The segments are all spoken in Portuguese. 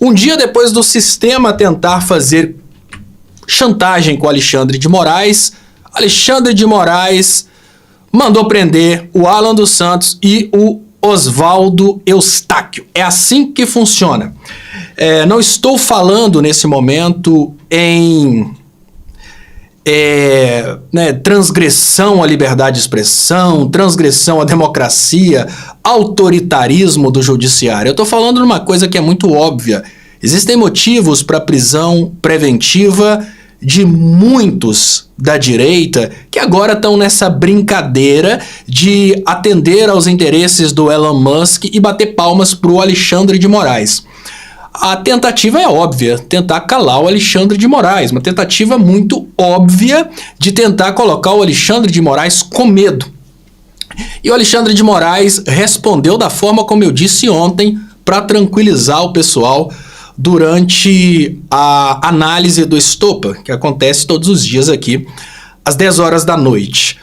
Um dia depois do sistema tentar fazer chantagem com Alexandre de Moraes, Alexandre de Moraes mandou prender o Alan dos Santos e o Oswaldo Eustáquio. É assim que funciona. Não estou falando nesse momento em transgressão à liberdade de expressão, transgressão à democracia, autoritarismo do judiciário. Eu estou falando de uma coisa que é muito óbvia. Existem motivos para prisão preventiva de muitos da direita que agora estão nessa brincadeira de atender aos interesses do Elon Musk e bater palmas para o Alexandre de Moraes. A tentativa é óbvia, tentar calar o Alexandre de Moraes, uma tentativa muito óbvia de tentar colocar o Alexandre de Moraes com medo. E o Alexandre de Moraes respondeu da forma como eu disse ontem, para tranquilizar o pessoal durante a análise do Estopa, que acontece todos os dias aqui, às 10 horas da noite.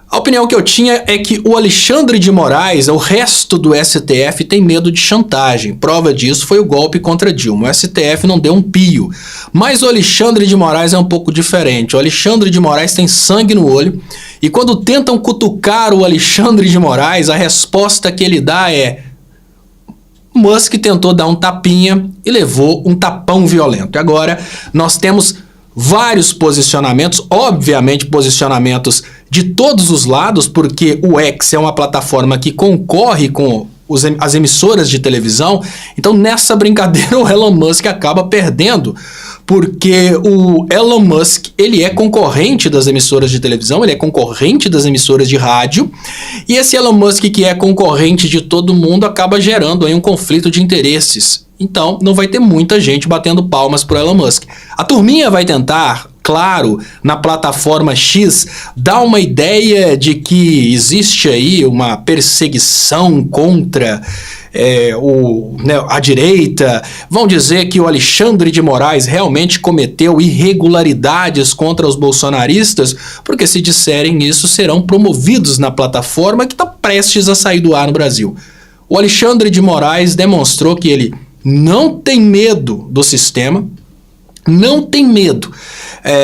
A opinião que eu tinha é que o Alexandre de Moraes, o resto do STF tem medo de chantagem. Prova disso foi o golpe contra Dilma. O STF não deu um pio. Mas o Alexandre de Moraes é um pouco diferente. O Alexandre de Moraes tem sangue no olho e quando tentam cutucar o Alexandre de Moraes, a resposta que ele dá é: Musk tentou dar um tapinha e levou um tapão violento. E agora nós temos vários posicionamentos, obviamente posicionamentos de todos os lados, porque o X é uma plataforma que concorre com as emissoras de televisão. Então nessa brincadeira o Elon Musk acaba perdendo, porque o Elon Musk ele é concorrente das emissoras de televisão, ele é concorrente das emissoras de rádio, e esse Elon Musk que é concorrente de todo mundo acaba gerando aí um conflito de interesses. Então não vai ter muita gente batendo palmas pro Elon Musk. A turminha vai tentar, claro, na plataforma X, dar uma ideia de que existe aí uma perseguição contra a direita. Vão dizer que o Alexandre de Moraes realmente cometeu irregularidades contra os bolsonaristas, porque se disserem isso, serão promovidos na plataforma que está prestes a sair do ar no Brasil. O Alexandre de Moraes demonstrou que ele não tem medo do sistema, não tem medo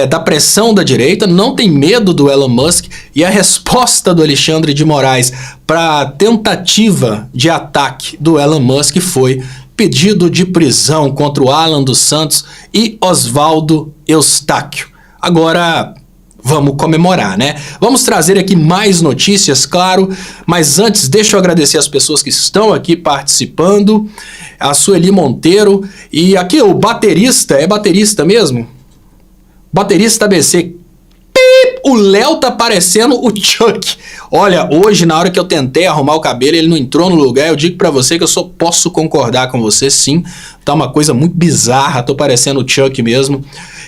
da pressão da direita, não tem medo do Elon Musk, e a resposta do Alexandre de Moraes para a tentativa de ataque do Elon Musk foi pedido de prisão contra o Alan dos Santos e Oswaldo Eustáquio. Agora vamos comemorar, né? Vamos trazer aqui mais notícias, claro, mas antes deixa eu agradecer as pessoas que estão aqui participando, a Sueli Monteiro, e aqui o baterista, é baterista mesmo? Baterista ABC, o Léo tá parecendo o Chuck. Olha, hoje na hora que eu tentei arrumar o cabelo, ele não entrou no lugar. Eu digo pra você que eu só posso concordar com você, sim. Tá uma coisa muito bizarra, tô parecendo o Chuck mesmo.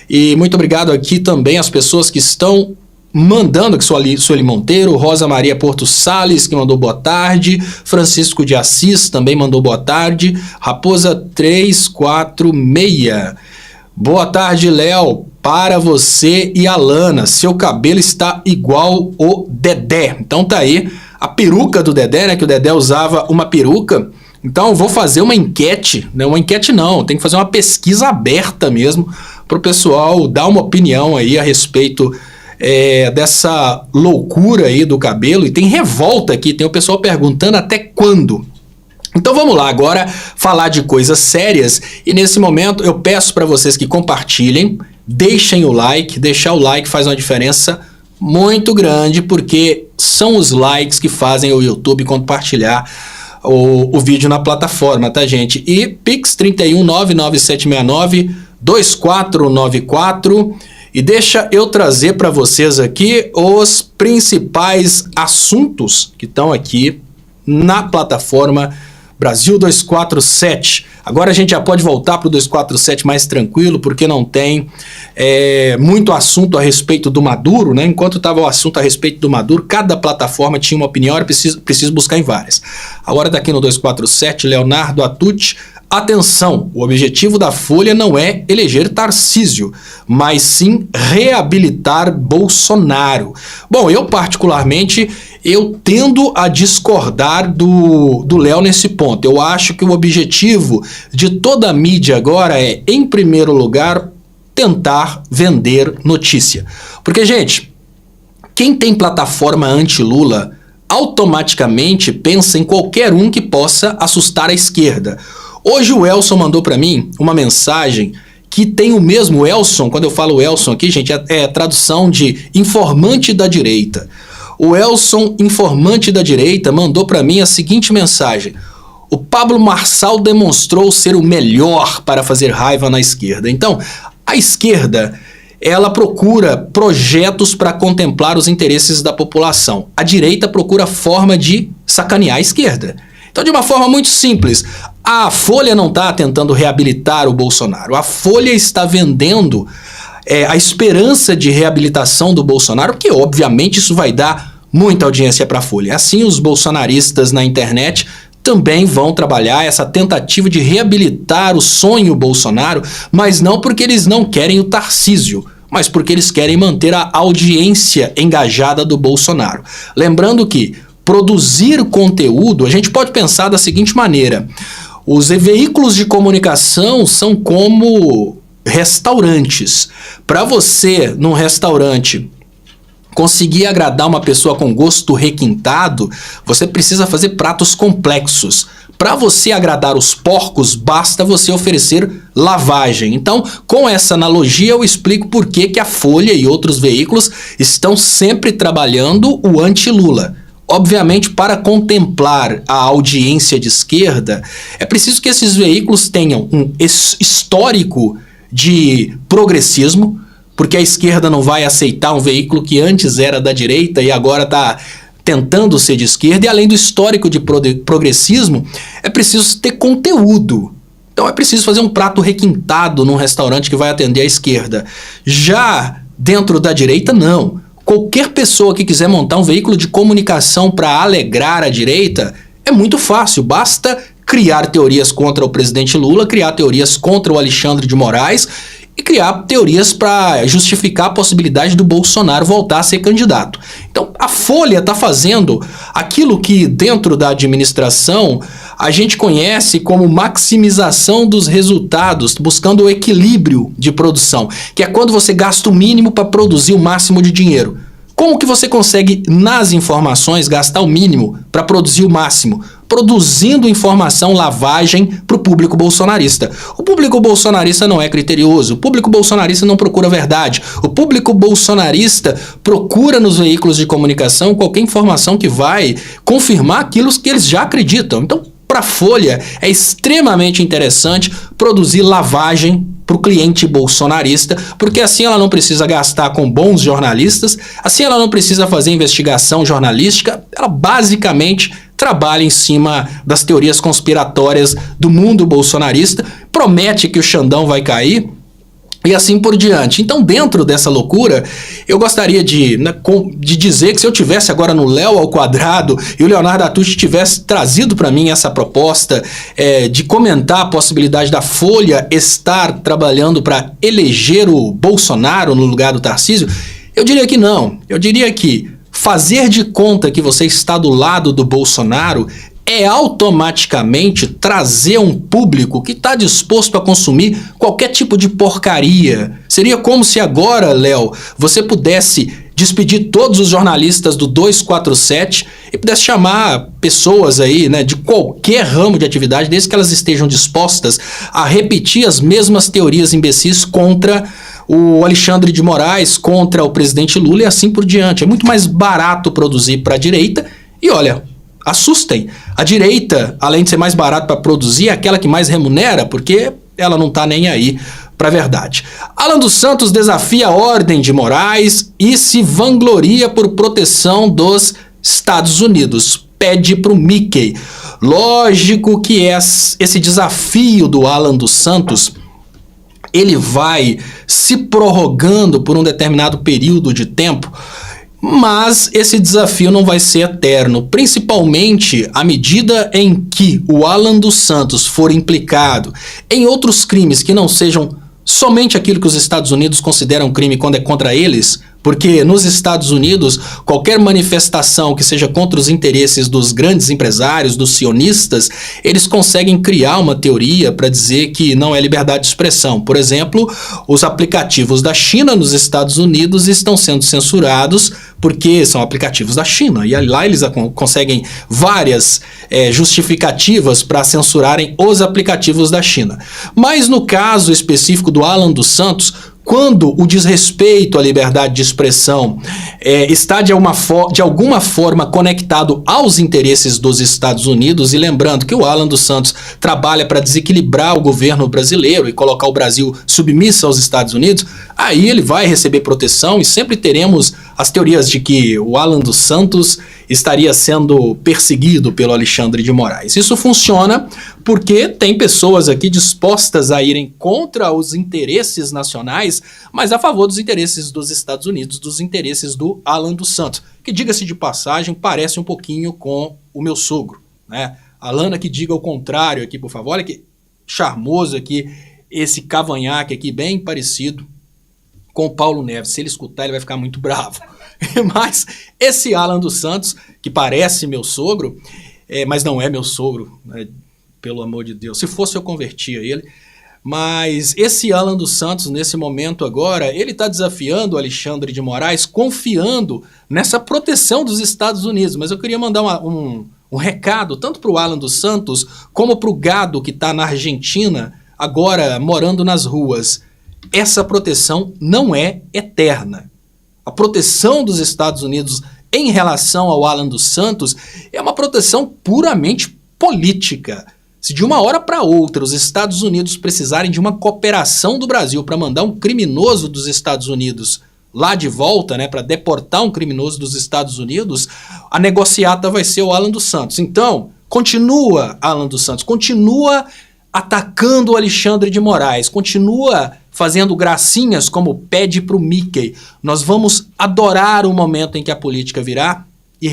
E muito obrigado aqui também às pessoas que estão mandando, que Sueli Monteiro, Rosa Maria Porto Salles, que mandou boa tarde, Francisco de Assis também mandou boa tarde, Raposa 346, boa tarde, Léo, para você e Alana, seu cabelo está igual o Dedé. Então tá aí a peruca do Dedé, né, que o Dedé usava uma peruca. Então eu vou fazer uma enquete, né, uma enquete não, tem que fazer uma pesquisa aberta mesmo, para o pessoal dar uma opinião aí a respeito dessa loucura aí do cabelo. E tem revolta aqui, tem o pessoal perguntando até quando. Então vamos lá agora falar de coisas sérias, e nesse momento eu peço para vocês que compartilhem, deixem o like. Deixar o like faz uma diferença muito grande, porque são os likes que fazem o YouTube compartilhar o vídeo na plataforma, tá, gente? E Pix 31997692494, e deixa eu trazer para vocês aqui os principais assuntos que estão aqui na plataforma Brasil 247. Agora a gente já pode voltar para o 247 mais tranquilo, porque não tem muito assunto a respeito do Maduro, né? Enquanto estava o assunto a respeito do Maduro, cada plataforma tinha uma opinião, era preciso buscar em várias. Agora daqui no 247, Leonardo Atucci, Atenção, o objetivo da Folha não é eleger Tarcísio, mas sim reabilitar Bolsonaro. Bom, eu particularmente, eu tendo a discordar do Léo nesse ponto. Eu acho que o objetivo de toda a mídia agora é, em primeiro lugar, tentar vender notícia. Porque, gente, quem tem plataforma anti-Lula automaticamente pensa em qualquer um que possa assustar a esquerda. Hoje o Elson mandou para mim uma mensagem que tem o mesmo Elson, quando eu falo Elson aqui, gente, é tradução de informante da direita. O Elson, informante da direita, mandou para mim a seguinte mensagem: o Pablo Marçal demonstrou ser o melhor para fazer raiva na esquerda. Então, a esquerda, ela procura projetos para contemplar os interesses da população. A direita procura forma de sacanear a esquerda. Então, de uma forma muito simples, a Folha não está tentando reabilitar o Bolsonaro. A Folha está vendendo a esperança de reabilitação do Bolsonaro, porque obviamente isso vai dar muita audiência para a Folha. Assim, os bolsonaristas na internet também vão trabalhar essa tentativa de reabilitar o sonho Bolsonaro, mas não porque eles não querem o Tarcísio, mas porque eles querem manter a audiência engajada do Bolsonaro. Lembrando que produzir conteúdo, a gente pode pensar da seguinte maneira: os veículos de comunicação são como restaurantes. Para você, num restaurante, conseguir agradar uma pessoa com gosto requintado, você precisa fazer pratos complexos. Para você agradar os porcos, basta você oferecer lavagem. Então, com essa analogia, eu explico por que a Folha e outros veículos estão sempre trabalhando o anti-Lula. Obviamente, para contemplar a audiência de esquerda, é preciso que esses veículos tenham um histórico de progressismo, porque a esquerda não vai aceitar um veículo que antes era da direita e agora está tentando ser de esquerda, e além do histórico de progressismo, é preciso ter conteúdo. Então é preciso fazer um prato requintado num restaurante que vai atender a esquerda. Já dentro da direita, não. Qualquer pessoa que quiser montar um veículo de comunicação para alegrar a direita, é muito fácil, basta criar teorias contra o presidente Lula, criar teorias contra o Alexandre de Moraes e criar teorias para justificar a possibilidade do Bolsonaro voltar a ser candidato. Então, a Folha está fazendo aquilo que dentro da administração a gente conhece como maximização dos resultados, buscando o equilíbrio de produção, que é quando você gasta o mínimo para produzir o máximo de dinheiro. Como que você consegue, nas informações, gastar o mínimo para produzir o máximo? Produzindo informação, lavagem para o público bolsonarista. O público bolsonarista não é criterioso, o público bolsonarista não procura verdade, o público bolsonarista procura nos veículos de comunicação qualquer informação que vai confirmar aquilo que eles já acreditam. Então, para a Folha, é extremamente interessante produzir lavagem para o cliente bolsonarista, porque assim ela não precisa gastar com bons jornalistas, assim ela não precisa fazer investigação jornalística, ela basicamente trabalha em cima das teorias conspiratórias do mundo bolsonarista, promete que o Xandão vai cair e assim por diante. Então, dentro dessa loucura, eu gostaria de dizer que se eu tivesse agora no Léo ao Quadrado e o Leonardo Atucci tivesse trazido para mim essa proposta de comentar a possibilidade da Folha estar trabalhando para eleger o Bolsonaro no lugar do Tarcísio, eu diria que não. Eu diria que fazer de conta que você está do lado do Bolsonaro é automaticamente trazer um público que está disposto a consumir qualquer tipo de porcaria. Seria como se agora, Léo, você pudesse despedir todos os jornalistas do 247 e pudesse chamar pessoas aí, né, de qualquer ramo de atividade, desde que elas estejam dispostas a repetir as mesmas teorias imbecis contra o Alexandre de Moraes, contra o presidente Lula e assim por diante. É muito mais barato produzir para a direita e, olha, assustem. A direita, além de ser mais barato para produzir, é aquela que mais remunera, porque ela não está nem aí para a verdade. Alan dos Santos desafia a ordem de Moraes e se vangloria por proteção dos Estados Unidos. Pede para o Mickey. Lógico que esse desafio do Alan dos Santos, ele vai se prorrogando por um determinado período de tempo. Mas esse desafio não vai ser eterno, principalmente à medida em que o Alan dos Santos for implicado em outros crimes que não sejam somente aquilo que os Estados Unidos consideram crime quando é contra eles, porque nos Estados Unidos, qualquer manifestação que seja contra os interesses dos grandes empresários, dos sionistas, eles conseguem criar uma teoria para dizer que não é liberdade de expressão. Por exemplo, os aplicativos da China nos Estados Unidos estão sendo censurados porque são aplicativos da China. E lá eles conseguem várias justificativas para censurarem os aplicativos da China. Mas no caso específico do Alan dos Santos, quando o desrespeito à liberdade de expressão está de alguma forma conectado aos interesses dos Estados Unidos, e lembrando que o Alan dos Santos trabalha para desequilibrar o governo brasileiro e colocar o Brasil submisso aos Estados Unidos, aí ele vai receber proteção e sempre teremos as teorias de que o Alan dos Santos estaria sendo perseguido pelo Alexandre de Moraes. Isso funciona porque tem pessoas aqui dispostas a irem contra os interesses nacionais, mas a favor dos interesses dos Estados Unidos, dos interesses do Alan dos Santos, que, diga-se de passagem, parece um pouquinho com o meu sogro, né? Alana, que diga o contrário aqui, por favor. Olha que charmoso aqui, esse cavanhaque aqui, bem parecido com o Paulo Neves. Se ele escutar, ele vai ficar muito bravo. Mas esse Alan dos Santos, que parece meu sogro, mas não é meu sogro, né? Pelo amor de Deus. Se fosse, eu convertia ele. Mas esse Alan dos Santos, nesse momento agora, ele está desafiando o Alexandre de Moraes, confiando nessa proteção dos Estados Unidos. Mas eu queria mandar um recado, tanto para o Alan dos Santos, como para o gado que está na Argentina, agora morando nas ruas. Essa proteção não é eterna. A proteção dos Estados Unidos em relação ao Alan dos Santos é uma proteção puramente política. Se de uma hora para outra os Estados Unidos precisarem de uma cooperação do Brasil para mandar um criminoso dos Estados Unidos lá de volta, né, para deportar um criminoso dos Estados Unidos, a negociata vai ser o Alan dos Santos. Então, continua, Alan dos Santos, continua atacando o Alexandre de Moraes, continua fazendo gracinhas como pede para o Mickey. Nós vamos adorar o momento em que a política virá e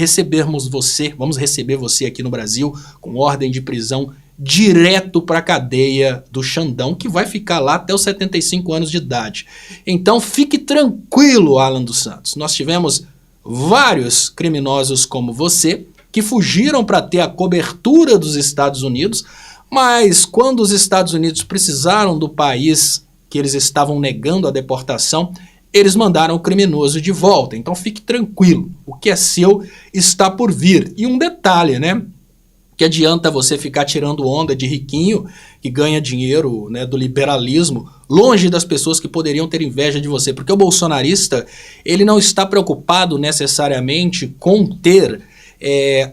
vamos receber você aqui no Brasil com ordem de prisão direto para a cadeia do Xandão, que vai ficar lá até os 75 anos de idade. Então fique tranquilo, Alan dos Santos. Nós tivemos vários criminosos como você que fugiram para ter a cobertura dos Estados Unidos, mas quando os Estados Unidos precisaram do país que eles estavam negando a deportação, eles mandaram o criminoso de volta. Então fique tranquilo, o que é seu está por vir. E um detalhe, né? Que adianta você ficar tirando onda de riquinho que ganha dinheiro, né, do liberalismo, longe das pessoas que poderiam ter inveja de você, porque o bolsonarista ele não está preocupado necessariamente com ter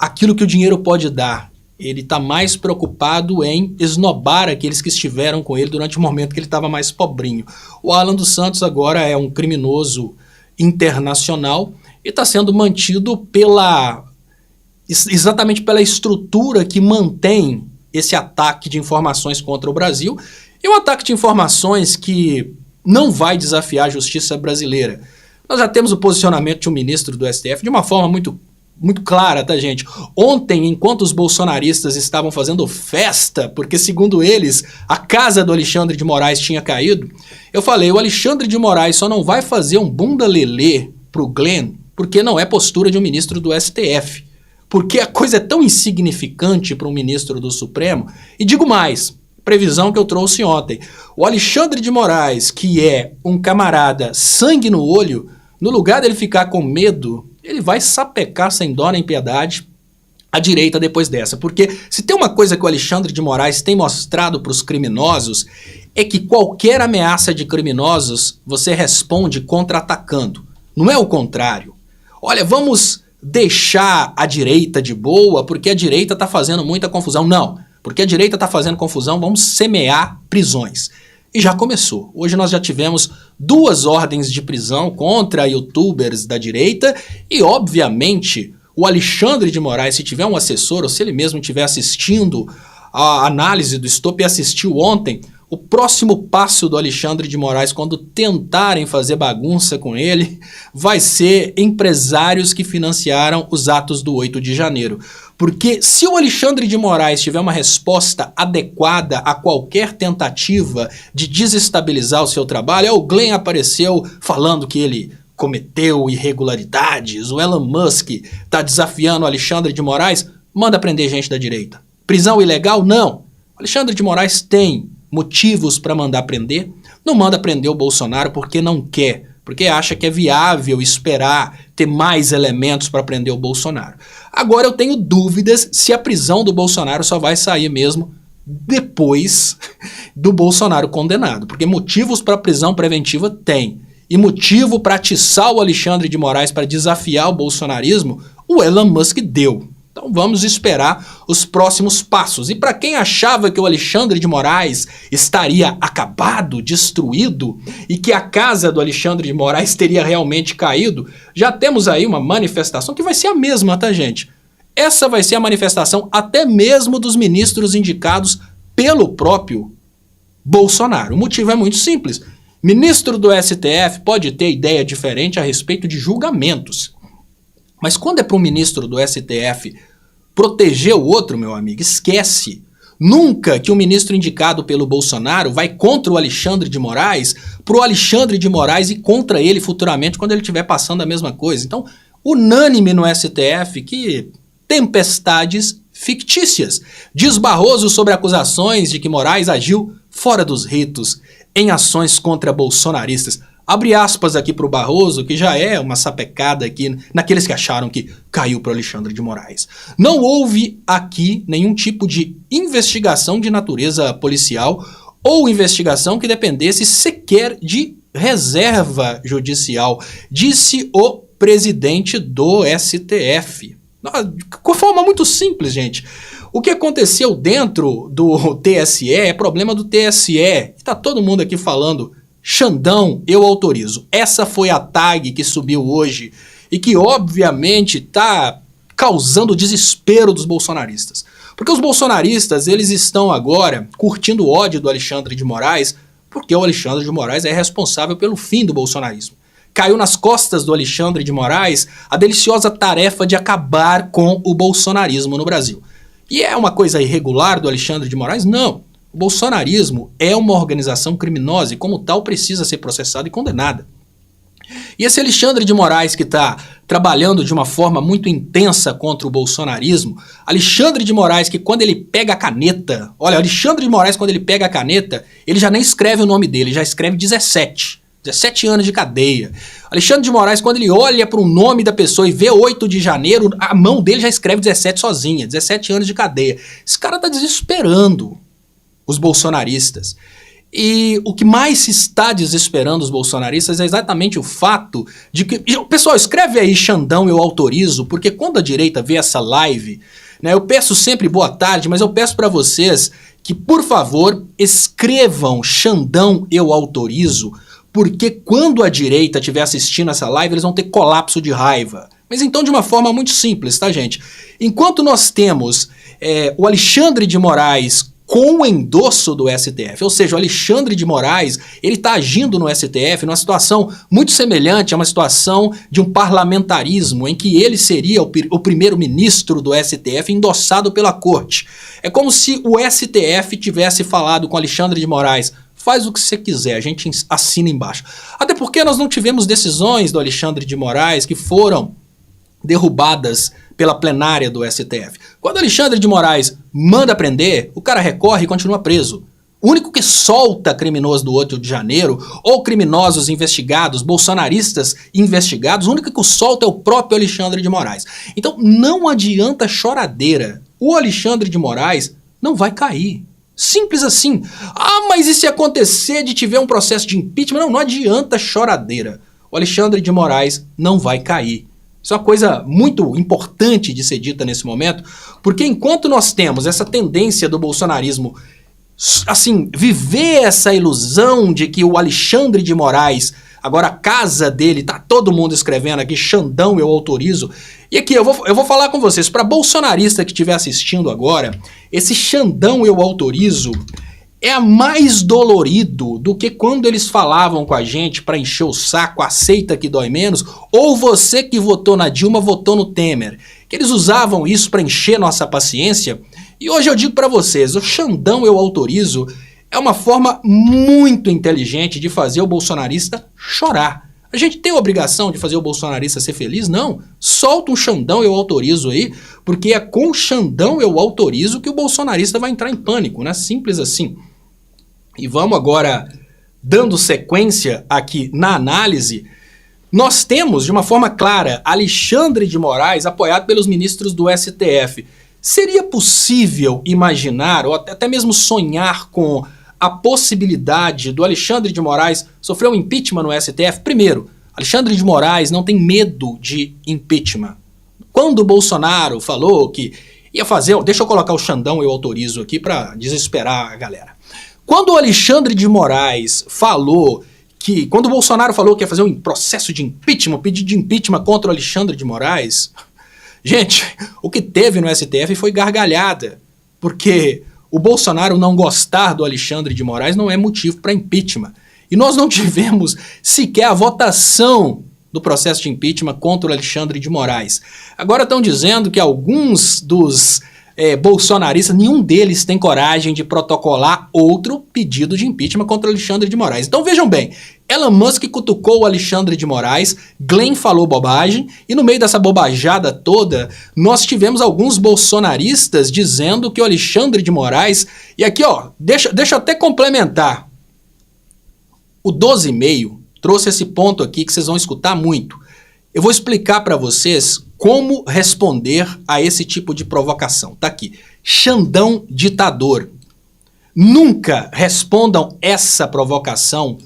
aquilo que o dinheiro pode dar. Ele está mais preocupado em esnobar aqueles que estiveram com ele durante o momento que ele estava mais pobrinho. O Alan dos Santos agora é um criminoso internacional e está sendo mantido exatamente pela estrutura que mantém esse ataque de informações contra o Brasil, e um ataque de informações que não vai desafiar a justiça brasileira. Nós já temos o posicionamento de um ministro do STF de uma forma muito clara, tá, gente? Ontem, enquanto os bolsonaristas estavam fazendo festa, porque segundo eles, a casa do Alexandre de Moraes tinha caído, eu falei, o Alexandre de Moraes só não vai fazer um bunda lelê pro Glenn, porque não é postura de um ministro do STF. Porque a coisa é tão insignificante para um ministro do Supremo. E digo mais, previsão que eu trouxe ontem. O Alexandre de Moraes, que é um camarada sangue no olho, no lugar dele ficar com medo, ele vai sapecar sem dó nem piedade a direita depois dessa. Porque se tem uma coisa que o Alexandre de Moraes tem mostrado para os criminosos, é que qualquer ameaça de criminosos você responde contra-atacando. Não é o contrário. Olha, vamos deixar a direita de boa porque a direita está fazendo muita confusão. Não, porque a direita está fazendo confusão, vamos semear prisões. E já começou. Hoje nós já tivemos 2 ordens de prisão contra youtubers da direita e, obviamente, o Alexandre de Moraes, se tiver um assessor ou se ele mesmo estiver assistindo a análise do Stop e assistiu ontem, o próximo passo do Alexandre de Moraes, quando tentarem fazer bagunça com ele, vai ser empresários que financiaram os atos do 8 de janeiro. Porque se o Alexandre de Moraes tiver uma resposta adequada a qualquer tentativa de desestabilizar o seu trabalho, o Glenn apareceu falando que ele cometeu irregularidades, o Elon Musk está desafiando o Alexandre de Moraes, manda prender gente da direita. Prisão ilegal? Não. O Alexandre de Moraes tem motivos para mandar prender, não manda prender o Bolsonaro porque não quer, porque acha que é viável esperar ter mais elementos para prender o Bolsonaro. Agora eu tenho dúvidas se a prisão do Bolsonaro só vai sair mesmo depois do Bolsonaro condenado, porque motivos para prisão preventiva tem, e motivo para atiçar o Alexandre de Moraes para desafiar o bolsonarismo, o Elon Musk deu. Então vamos esperar os próximos passos. E para quem achava que o Alexandre de Moraes estaria acabado, destruído, e que a casa do Alexandre de Moraes teria realmente caído, já temos aí uma manifestação que vai ser a mesma, tá, gente? Essa vai ser a manifestação até mesmo dos ministros indicados pelo próprio Bolsonaro. O motivo é muito simples. Ministro do STF pode ter ideia diferente a respeito de julgamentos. Mas quando é para um ministro do STF proteger o outro, meu amigo, esquece. Nunca que o ministro indicado pelo Bolsonaro vai contra o Alexandre de Moraes, pro Alexandre de Moraes e contra ele futuramente quando ele estiver passando a mesma coisa. Então, unânime no STF que tempestades fictícias. Diz Barroso sobre acusações de que Moraes agiu fora dos ritos em ações contra bolsonaristas. Abre aspas aqui para o Barroso, que já é uma sapecada aqui naqueles que acharam que caiu para o Alexandre de Moraes. Não houve aqui nenhum tipo de investigação de natureza policial ou investigação que dependesse sequer de reserva judicial, disse o presidente do STF. De forma muito simples, gente. O que aconteceu dentro do TSE é problema do TSE. Está todo mundo aqui falando... Xandão, eu autorizo. Essa foi a tag que subiu hoje e que obviamente está causando desespero dos bolsonaristas. Porque os bolsonaristas, eles estão agora curtindo o ódio do Alexandre de Moraes porque o Alexandre de Moraes é responsável pelo fim do bolsonarismo. Caiu nas costas do Alexandre de Moraes a deliciosa tarefa de acabar com o bolsonarismo no Brasil. E é uma coisa irregular do Alexandre de Moraes? Não. O bolsonarismo é uma organização criminosa e, como tal, precisa ser processada e condenada. E esse Alexandre de Moraes que está trabalhando de uma forma muito intensa contra o bolsonarismo, Alexandre de Moraes que quando ele pega a caneta, olha, Alexandre de Moraes quando ele pega a caneta, ele já nem escreve o nome dele, já escreve 17 anos de cadeia. Alexandre de Moraes quando ele olha para o nome da pessoa e vê 8 de janeiro, a mão dele já escreve 17 sozinha, 17 anos de cadeia. Esse cara está desesperando os bolsonaristas. E o que mais se está desesperando os bolsonaristas é exatamente o fato de que... Pessoal, escreve aí Xandão, eu autorizo, porque quando a direita vê essa live, né, eu peço sempre boa tarde, mas eu peço para vocês que, por favor, escrevam Xandão, eu autorizo, porque quando a direita estiver assistindo essa live, eles vão ter colapso de raiva. Mas então de uma forma muito simples, tá, gente? Enquanto nós temos o Alexandre de Moraes com o endosso do STF, ou seja, o Alexandre de Moraes, ele está agindo no STF numa situação muito semelhante a uma situação de um parlamentarismo, em que ele seria o primeiro-ministro do STF endossado pela corte. É como se o STF tivesse falado com Alexandre de Moraes, faz o que você quiser, a gente assina embaixo. Até porque nós não tivemos decisões do Alexandre de Moraes que foram derrubadas pela plenária do STF. Quando Alexandre de Moraes manda prender, o cara recorre e continua preso. O único que solta criminoso do 8 de janeiro, ou criminosos investigados, bolsonaristas investigados, o único que o solta é o próprio Alexandre de Moraes. Então não adianta choradeira. O Alexandre de Moraes não vai cair. Simples assim. Ah, mas e se acontecer de tiver um processo de impeachment? Não adianta choradeira. O Alexandre de Moraes não vai cair. Isso é uma coisa muito importante de ser dita nesse momento, porque enquanto nós temos essa tendência do bolsonarismo, assim, viver essa ilusão de que o Alexandre de Moraes, agora a casa dele, tá todo mundo escrevendo aqui, Xandão, eu autorizo. E aqui, eu vou falar com vocês, para bolsonarista que estiver assistindo agora, esse Xandão, eu autorizo, é mais dolorido do que quando eles falavam com a gente para encher o saco, aceita que dói menos, ou você que votou na Dilma votou no Temer. Que eles usavam isso para encher nossa paciência. E hoje eu digo para vocês, o Xandão eu autorizo é uma forma muito inteligente de fazer o bolsonarista chorar. A gente tem a obrigação de fazer o bolsonarista ser feliz? Não. Solta um Xandão eu autorizo aí, porque é com Xandão eu autorizo que o bolsonarista vai entrar em pânico, né? Simples assim. E vamos agora, dando sequência aqui na análise, nós temos de uma forma clara Alexandre de Moraes apoiado pelos ministros do STF. Seria possível imaginar, ou até mesmo sonhar com a possibilidade do Alexandre de Moraes sofrer um impeachment no STF? Primeiro, Alexandre de Moraes não tem medo de impeachment. Quando o Bolsonaro falou que ia fazer... Deixa eu colocar o Xandão eu autorizo aqui para desesperar a galera. Quando o Alexandre de Moraes falou que... Quando o Bolsonaro falou que ia fazer um processo de impeachment, pedido de impeachment contra o Alexandre de Moraes... Gente, o que teve no STF foi gargalhada, porque o Bolsonaro não gostar do Alexandre de Moraes não é motivo para impeachment. E nós não tivemos sequer a votação do processo de impeachment contra o Alexandre de Moraes. Agora estão dizendo que alguns dos bolsonaristas, nenhum deles tem coragem de protocolar outro pedido de impeachment contra o Alexandre de Moraes. Então vejam bem, Elon Musk cutucou o Alexandre de Moraes, Glenn falou bobagem, e no meio dessa bobajada toda, nós tivemos alguns bolsonaristas dizendo que o Alexandre de Moraes... E aqui, ó, deixa eu até complementar. O 12,5 trouxe esse ponto aqui que vocês vão escutar muito. Eu vou explicar para vocês como responder a esse tipo de provocação. Tá aqui. Xandão ditador. Nunca respondam essa provocação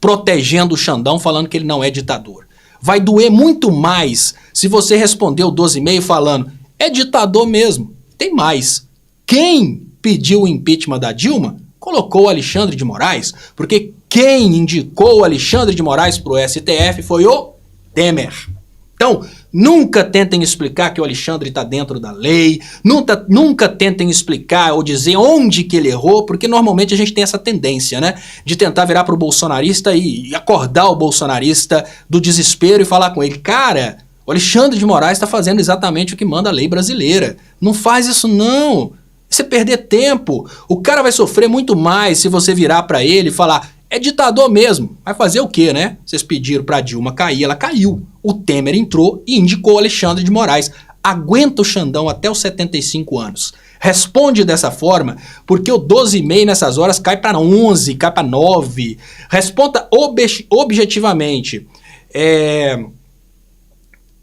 protegendo o Xandão, falando que ele não é ditador. Vai doer muito mais se você responder o 12,5 falando é ditador mesmo. Tem mais. Quem pediu o impeachment da Dilma colocou o Alexandre de Moraes, porque quem indicou o Alexandre de Moraes para o STF foi o Temer. Então, nunca tentem explicar que o Alexandre está dentro da lei, nunca tentem explicar ou dizer onde que ele errou, porque normalmente a gente tem essa tendência, né, de tentar virar para o bolsonarista e acordar o bolsonarista do desespero e falar com ele, cara, o Alexandre de Moraes está fazendo exatamente o que manda a lei brasileira, não faz isso não, você perder tempo, o cara vai sofrer muito mais se você virar para ele e falar, é ditador mesmo, vai fazer o quê, né? Vocês pediram pra Dilma cair, ela caiu. O Temer entrou e indicou Alexandre de Moraes. Aguenta o Xandão até os 75 anos. Responde dessa forma, porque o 12,5 nessas horas cai para 11, cai para 9. Responda objetivamente.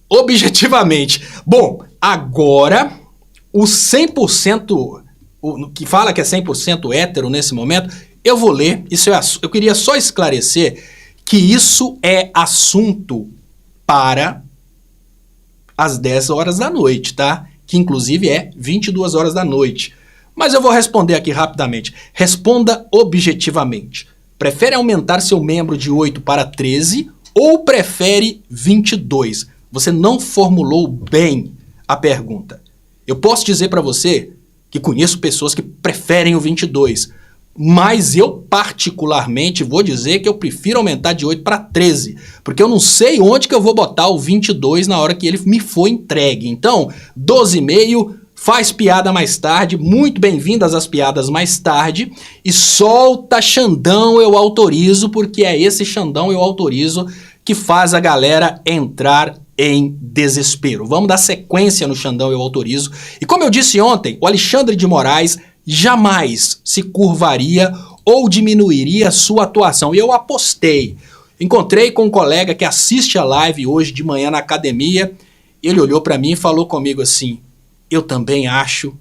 Objetivamente. Bom, agora o 100%, o que fala que é 100% hétero nesse momento... Eu vou ler, eu queria só esclarecer que isso é assunto para as 10 horas da noite, tá? Que inclusive é 22 horas da noite. Mas eu vou responder aqui rapidamente. Responda objetivamente. Prefere aumentar seu membro de 8 para 13 ou prefere 22? Você não formulou bem a pergunta. Eu posso dizer para você que conheço pessoas que preferem o 22, mas eu particularmente vou dizer que eu prefiro aumentar de 8 para 13, porque eu não sei onde que eu vou botar o 22 na hora que ele me for entregue. Então, 12,5, faz piada mais tarde, muito bem-vindas às piadas mais tarde, e solta Xandão eu autorizo, porque é esse Xandão eu autorizo que faz a galera entrar em desespero. Vamos dar sequência no Xandão eu autorizo. E como eu disse ontem, o Alexandre de Moraes jamais se curvaria ou diminuiria sua atuação. E eu apostei. Encontrei com um colega que assiste a live hoje de manhã na academia. Ele olhou para mim e falou comigo assim, eu também acho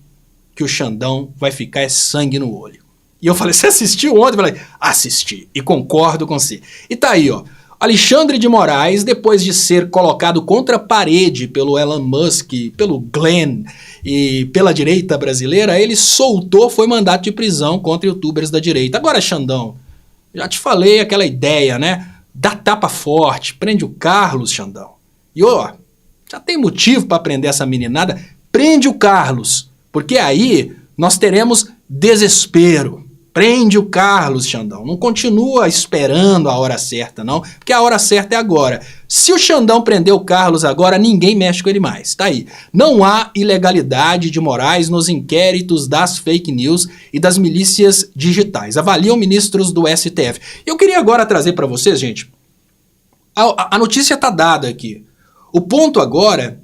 que o Xandão vai ficar sangue no olho. E eu falei, você assistiu ontem? Eu falei, assisti. E concordo com você. E tá aí, ó. Alexandre de Moraes, depois de ser colocado contra a parede pelo Elon Musk, pelo Glenn e pela direita brasileira, ele soltou, foi mandato de prisão contra youtubers da direita. Agora, Xandão, já te falei aquela ideia, né? Dá tapa forte, prende o Carlos, Xandão. E ó, já tem motivo para prender essa meninada, prende o Carlos, porque aí nós teremos desespero. Prende o Carlos, Xandão. Não continua esperando a hora certa, não, porque a hora certa é agora. Se o Xandão prender o Carlos agora, ninguém mexe com ele mais. Tá aí. Não há ilegalidade de Moraes nos inquéritos das fake news e das milícias digitais. Avaliam ministros do STF. Eu queria agora trazer para vocês, gente, a notícia tá dada aqui. O ponto agora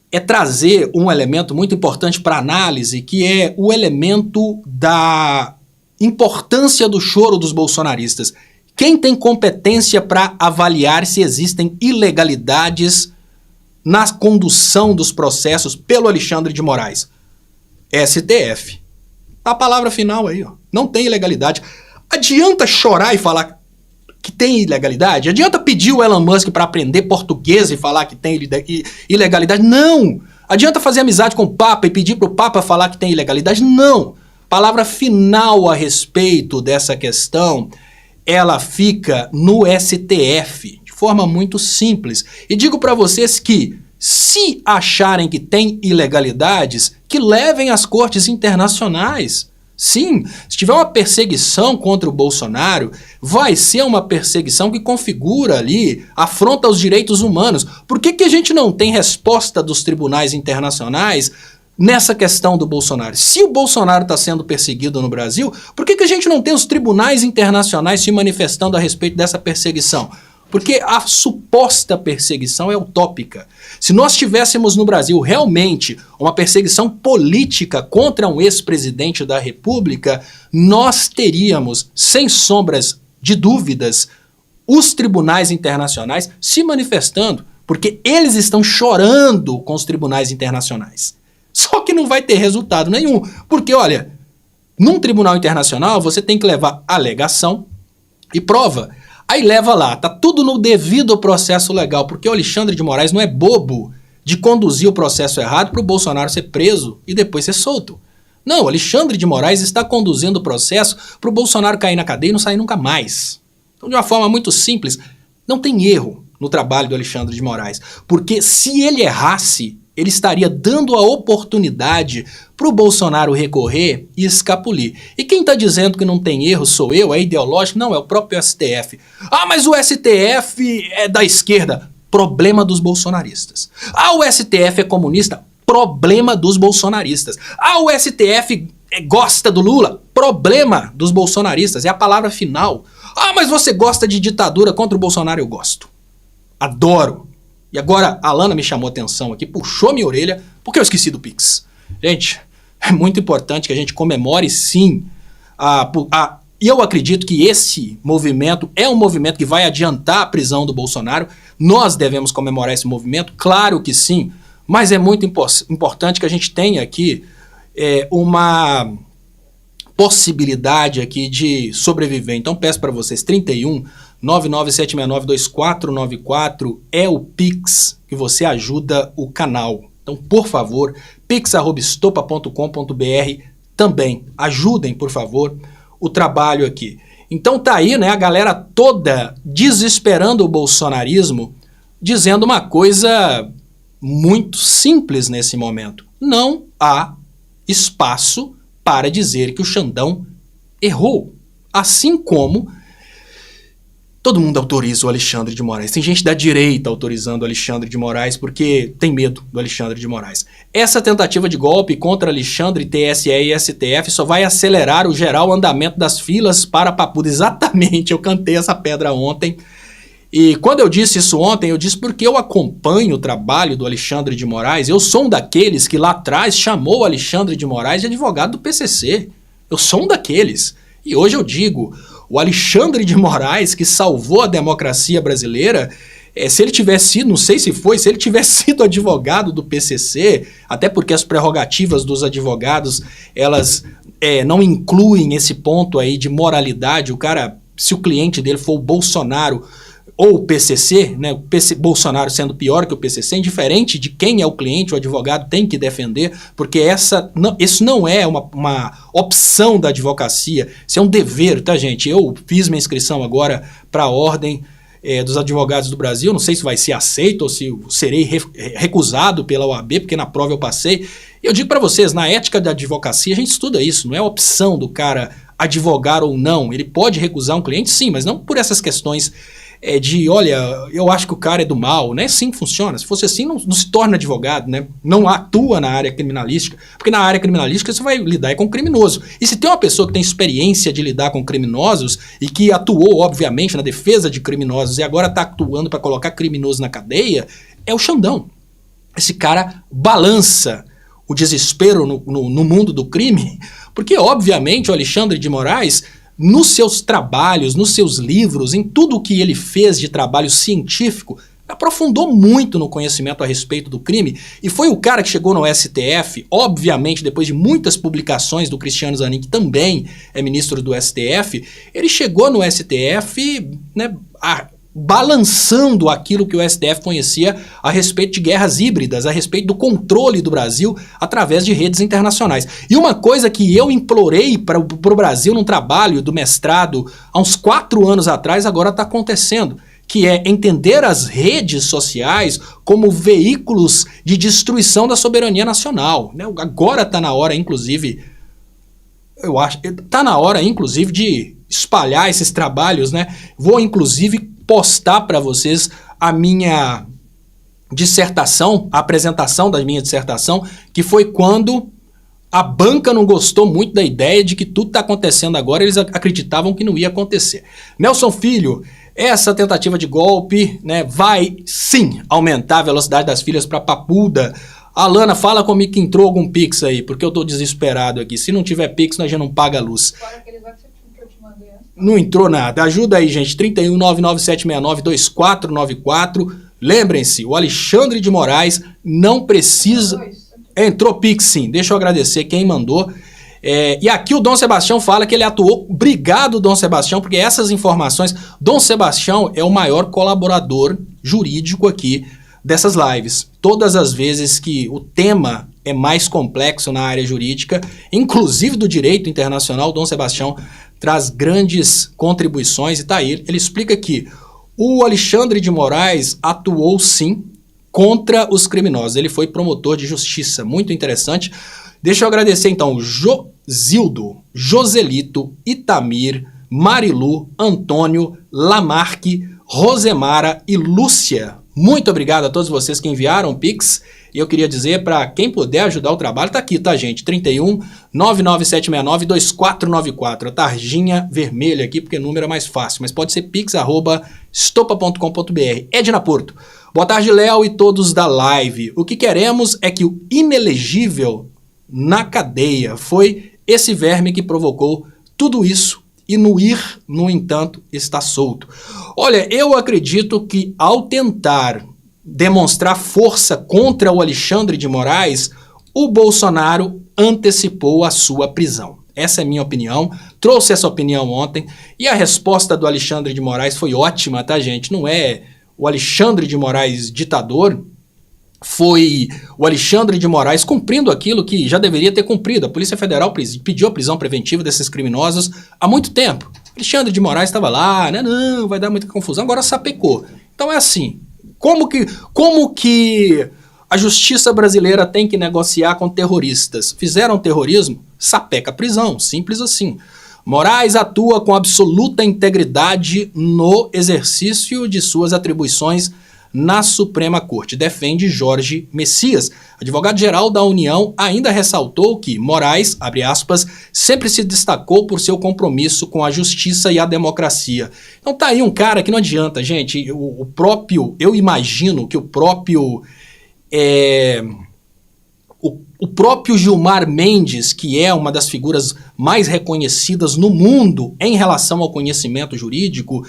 é trazer um elemento muito importante para análise, que é o elemento da importância do choro dos bolsonaristas. Quem tem competência para avaliar se existem ilegalidades na condução dos processos pelo Alexandre de Moraes? STF. A palavra final aí, ó. Não tem ilegalidade. Adianta chorar e falar que tem ilegalidade? Adianta pedir o Elon Musk para aprender português e falar que tem ilegalidade? Não! Adianta fazer amizade com o Papa e pedir para o Papa falar que tem ilegalidade? Não! Palavra final a respeito dessa questão, ela fica no STF, de forma muito simples. E digo para vocês que, se acharem que tem ilegalidades, que levem às cortes internacionais. Sim, se tiver uma perseguição contra o Bolsonaro, vai ser uma perseguição que configura ali afronta aos direitos humanos. Por que a gente não tem resposta dos tribunais internacionais nessa questão do Bolsonaro? Se o Bolsonaro está sendo perseguido no Brasil, por que a gente não tem os tribunais internacionais se manifestando a respeito dessa perseguição? Porque a suposta perseguição é utópica. Se nós tivéssemos no Brasil realmente uma perseguição política contra um ex-presidente da República, nós teríamos, sem sombras de dúvidas, os tribunais internacionais se manifestando, porque eles estão chorando com os tribunais internacionais. Só que não vai ter resultado nenhum, porque olha, num tribunal internacional você tem que levar alegação e prova. Aí leva lá, tá tudo no devido processo legal, porque o Alexandre de Moraes não é bobo de conduzir o processo errado para o Bolsonaro ser preso e depois ser solto. Não, o Alexandre de Moraes está conduzindo o processo para o Bolsonaro cair na cadeia e não sair nunca mais. Então, de uma forma muito simples, não tem erro no trabalho do Alexandre de Moraes, porque se ele errasse, ele estaria dando a oportunidade para o Bolsonaro recorrer e escapulir. E quem está dizendo que não tem erro sou eu, é ideológico? Não, é o próprio STF. Ah, mas o STF é da esquerda. Problema dos bolsonaristas. Ah, o STF é comunista. Problema dos bolsonaristas. Ah, o STF gosta do Lula. Problema dos bolsonaristas. É a palavra final. Ah, mas você gosta de ditadura contra o Bolsonaro? Eu gosto. Adoro. E agora a Alana me chamou a atenção aqui, puxou minha orelha, porque eu esqueci do Pix. Gente, é muito importante que a gente comemore sim. E eu acredito que esse movimento é um movimento que vai adiantar a prisão do Bolsonaro. Nós devemos comemorar esse movimento, claro que sim. Mas é muito importante que a gente tenha aqui uma possibilidade aqui de sobreviver. Então peço para vocês, 31 997692494 é o Pix que você ajuda o canal. Então, por favor, pix@estopa.com.br também. Ajudem, por favor, o trabalho aqui. Então tá aí, né, a galera toda desesperando o bolsonarismo, dizendo uma coisa muito simples nesse momento. Não há espaço para dizer que o Xandão errou. Assim como todo mundo autoriza o Alexandre de Moraes. Tem gente da direita autorizando o Alexandre de Moraes porque tem medo do Alexandre de Moraes. Essa tentativa de golpe contra Alexandre, TSE e STF só vai acelerar o geral andamento das filas para Papuda. Exatamente, eu cantei essa pedra ontem. E quando eu disse isso ontem, eu disse porque eu acompanho o trabalho do Alexandre de Moraes. Eu sou um daqueles que lá atrás chamou o Alexandre de Moraes de advogado do PCC. Eu sou um daqueles. E hoje eu digo, o Alexandre de Moraes, que salvou a democracia brasileira, se ele tivesse sido, não sei se foi, se ele tivesse sido advogado do PCC, até porque as prerrogativas dos advogados, elas não incluem esse ponto aí de moralidade. O cara, se o cliente dele for o Bolsonaro ou o PCC, né, Bolsonaro sendo pior que o PCC, indiferente de quem é o cliente, o advogado tem que defender, porque isso não é uma opção da advocacia, isso é um dever, tá, gente? Eu fiz minha inscrição agora para a Ordem dos Advogados do Brasil, não sei se vai ser aceito ou se serei recusado pela OAB, porque na prova eu passei. Eu digo para vocês, na ética da advocacia a gente estuda isso, não é opção do cara advogar ou não. Ele pode recusar um cliente, sim, mas não por essas questões olha, eu acho que o cara é do mal, não é assim que funciona. Se fosse assim, não se torna advogado, né? Não atua na área criminalística, porque na área criminalística você vai lidar com criminoso. E se tem uma pessoa que tem experiência de lidar com criminosos e que atuou, obviamente, na defesa de criminosos e agora está atuando para colocar criminoso na cadeia, é o Xandão. Esse cara balança o desespero no mundo do crime, porque, obviamente, o Alexandre de Moraes, nos seus trabalhos, nos seus livros, em tudo o que ele fez de trabalho científico, aprofundou muito no conhecimento a respeito do crime e foi o cara que chegou no STF, obviamente depois de muitas publicações do Cristiano Zanin, que também é ministro do STF, ele chegou no STF, né, balançando aquilo que o STF conhecia a respeito de guerras híbridas, a respeito do controle do Brasil através de redes internacionais. E uma coisa que eu implorei para o Brasil num trabalho do mestrado há uns 4 anos atrás, agora está acontecendo, que é entender as redes sociais como veículos de destruição da soberania nacional. Agora está na hora, inclusive, eu acho, está na hora, inclusive, de espalhar esses trabalhos, né? Vou, inclusive, postar para vocês a minha dissertação, a apresentação da minha dissertação, que foi quando a banca não gostou muito da ideia de que tudo está acontecendo agora, eles acreditavam que não ia acontecer. Nelson Filho, essa tentativa de golpe, né, vai sim aumentar a velocidade das filhas para Papuda. Alana, fala comigo que entrou algum Pix aí, porque eu tô desesperado aqui. Se não tiver Pix, nós já não paga a luz. Não entrou nada. Ajuda aí, gente. 31997692494. Lembrem-se, o Alexandre de Moraes não precisa... Entrou Pix, sim. Deixa eu agradecer quem mandou. E aqui o Dom Sebastião fala que ele atuou. Obrigado, Dom Sebastião, porque essas informações... Dom Sebastião é o maior colaborador jurídico aqui dessas lives. Todas as vezes que o tema é mais complexo na área jurídica, inclusive do direito internacional, Dom Sebastião traz grandes contribuições e tá aí. Ele explica que o Alexandre de Moraes atuou sim contra os criminosos. Ele foi promotor de justiça. Muito interessante. Deixa eu agradecer então Josildo, Joselito, Itamir, Marilu, Antônio, Lamarque, Rosemara e Lúcia. Muito obrigado a todos vocês que enviaram Pix. E eu queria dizer para quem puder ajudar o trabalho, tá aqui, tá, gente? 31-99769-2494. A tarjinha vermelha aqui, porque o número é mais fácil. Mas pode ser pix@estopa.com.br. Edna Porto. Boa tarde, Léo e todos da live. O que queremos é que o inelegível na cadeia foi esse verme que provocou tudo isso. E no ir, no entanto, está solto. Olha, eu acredito que ao tentar demonstrar força contra o Alexandre de Moraes, o Bolsonaro antecipou a sua prisão. Essa é a minha opinião. Trouxe essa opinião ontem e a resposta do Alexandre de Moraes foi ótima, tá, gente? Não é o Alexandre de Moraes ditador, foi o Alexandre de Moraes cumprindo aquilo que já deveria ter cumprido. A Polícia Federal pediu a prisão preventiva desses criminosos há muito tempo. Alexandre de Moraes estava lá, né? Não, vai dar muita confusão, agora sapecou. Então é assim, como que a justiça brasileira tem que negociar com terroristas? Fizeram terrorismo? Sapeca a prisão, simples assim. Moraes atua com absoluta integridade no exercício de suas atribuições na Suprema Corte, defende Jorge Messias. Advogado-geral da União ainda ressaltou que Moraes, abre aspas, sempre se destacou por seu compromisso com a justiça e a democracia. Então tá aí um cara que não adianta, gente, eu imagino que o próprio Gilmar Mendes, que é uma das figuras mais reconhecidas no mundo em relação ao conhecimento jurídico,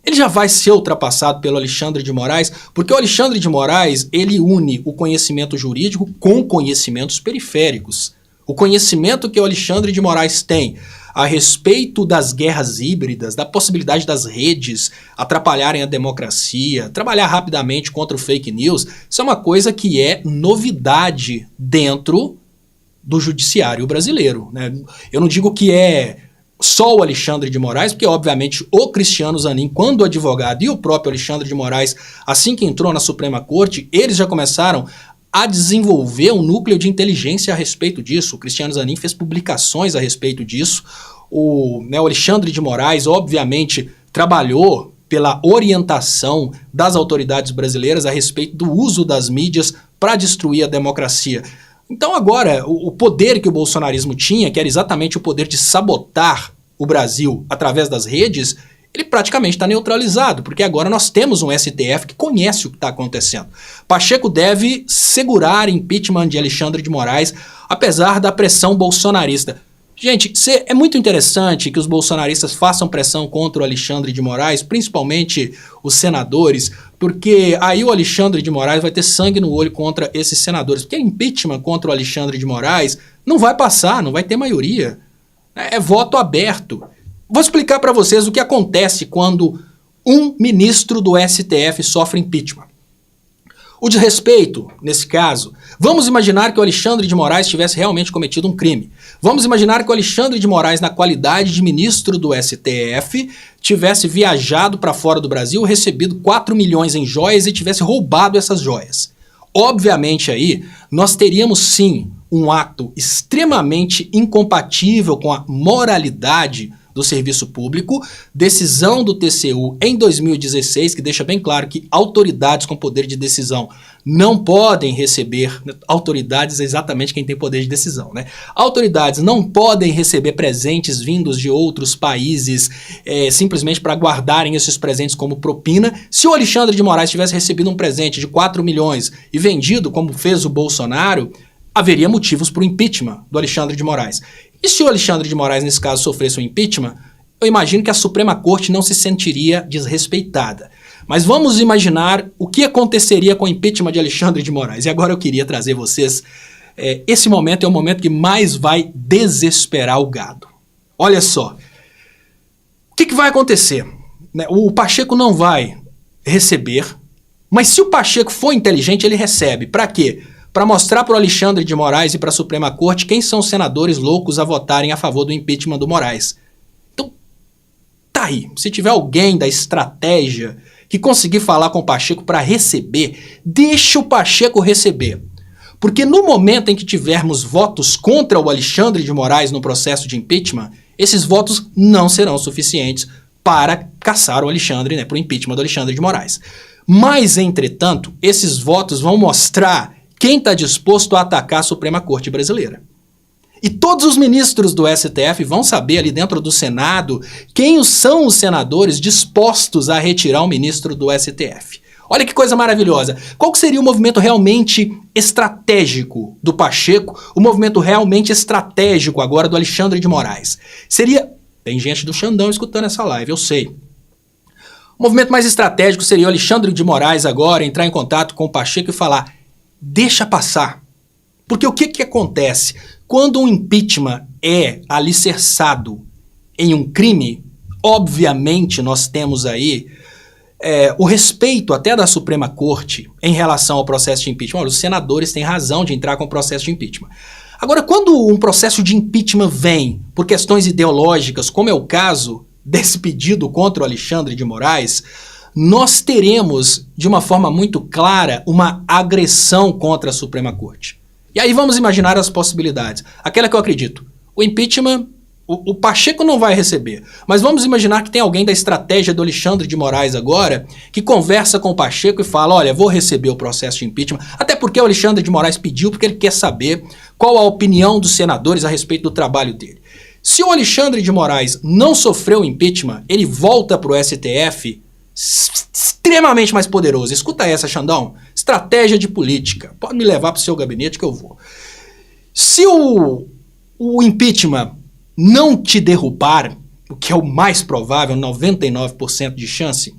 ele já vai ser ultrapassado pelo Alexandre de Moraes, porque o Alexandre de Moraes, ele une o conhecimento jurídico com conhecimentos periféricos. O conhecimento que o Alexandre de Moraes tem a respeito das guerras híbridas, da possibilidade das redes atrapalharem a democracia, trabalhar rapidamente contra o fake news, isso é uma coisa que é novidade dentro do judiciário brasileiro, né? Eu não digo que é só o Alexandre de Moraes, porque obviamente o Cristiano Zanin, quando advogado, e o próprio Alexandre de Moraes, assim que entrou na Suprema Corte, eles já começaram a desenvolver um núcleo de inteligência a respeito disso. O Cristiano Zanin fez publicações a respeito disso. o Alexandre de Moraes, obviamente, trabalhou pela orientação das autoridades brasileiras a respeito do uso das mídias para destruir a democracia. Então agora, o poder que o bolsonarismo tinha, que era exatamente o poder de sabotar o Brasil através das redes, ele praticamente está neutralizado, porque agora nós temos um STF que conhece o que está acontecendo. Pacheco deve segurar impeachment de Alexandre de Moraes, apesar da pressão bolsonarista. Gente, é muito interessante que os bolsonaristas façam pressão contra o Alexandre de Moraes, principalmente os senadores, porque aí o Alexandre de Moraes vai ter sangue no olho contra esses senadores, porque impeachment contra o Alexandre de Moraes não vai passar, não vai ter maioria. É voto aberto. Vou explicar para vocês o que acontece quando um ministro do STF sofre impeachment. O desrespeito, nesse caso, vamos imaginar que o Alexandre de Moraes tivesse realmente cometido um crime. Vamos imaginar que o Alexandre de Moraes, na qualidade de ministro do STF, tivesse viajado para fora do Brasil, recebido 4 milhões em joias e tivesse roubado essas joias. Obviamente aí, nós teríamos sim um ato extremamente incompatível com a moralidade do serviço público, decisão do TCU em 2016, que deixa bem claro que autoridades com poder de decisão não podem receber, autoridades é exatamente quem tem poder de decisão, né? Autoridades não podem receber presentes vindos de outros países simplesmente para guardarem esses presentes como propina. Se o Alexandre de Moraes tivesse recebido um presente de 4 milhões e vendido, como fez o Bolsonaro, haveria motivos para o impeachment do Alexandre de Moraes. E se o Alexandre de Moraes, nesse caso, sofresse um impeachment, eu imagino que a Suprema Corte não se sentiria desrespeitada. Mas vamos imaginar o que aconteceria com o impeachment de Alexandre de Moraes. E agora eu queria trazer vocês, esse momento é o momento que mais vai desesperar o gado. Olha só, o que vai acontecer? O Pacheco não vai receber, mas se o Pacheco for inteligente, ele recebe. Para quê? Para mostrar para o Alexandre de Moraes e para a Suprema Corte quem são os senadores loucos a votarem a favor do impeachment do Moraes. Então, tá aí. Se tiver alguém da estratégia que conseguir falar com o Pacheco para receber, deixa o Pacheco receber. Porque no momento em que tivermos votos contra o Alexandre de Moraes no processo de impeachment, esses votos não serão suficientes para caçar o Alexandre, para o impeachment do Alexandre de Moraes. Mas, entretanto, esses votos vão mostrar quem está disposto a atacar a Suprema Corte brasileira. E todos os ministros do STF vão saber ali dentro do Senado quem são os senadores dispostos a retirar o ministro do STF. Olha que coisa maravilhosa. Qual que seria o movimento realmente estratégico do Pacheco, o movimento realmente estratégico agora do Alexandre de Moraes? Seria... Tem gente do Xandão escutando essa live, eu sei. O movimento mais estratégico seria o Alexandre de Moraes agora entrar em contato com o Pacheco e falar: deixa passar. Porque o que acontece? Quando um impeachment é alicerçado em um crime, obviamente nós temos aí o respeito até da Suprema Corte em relação ao processo de impeachment. Olha, os senadores têm razão de entrar com o processo de impeachment. Agora, quando um processo de impeachment vem por questões ideológicas, como é o caso desse pedido contra o Alexandre de Moraes, nós teremos, de uma forma muito clara, uma agressão contra a Suprema Corte. E aí vamos imaginar as possibilidades. Aquela que eu acredito. O impeachment, o Pacheco não vai receber. Mas vamos imaginar que tem alguém da estratégia do Alexandre de Moraes agora que conversa com o Pacheco e fala: olha, vou receber o processo de impeachment. Até porque o Alexandre de Moraes pediu, porque ele quer saber qual a opinião dos senadores a respeito do trabalho dele. Se o Alexandre de Moraes não sofreu impeachment, ele volta para o STF extremamente mais poderoso. Escuta essa, Xandão. Estratégia de política. Pode me levar para o seu gabinete que eu vou. Se o impeachment não te derrubar, o que é o mais provável, 99% de chance,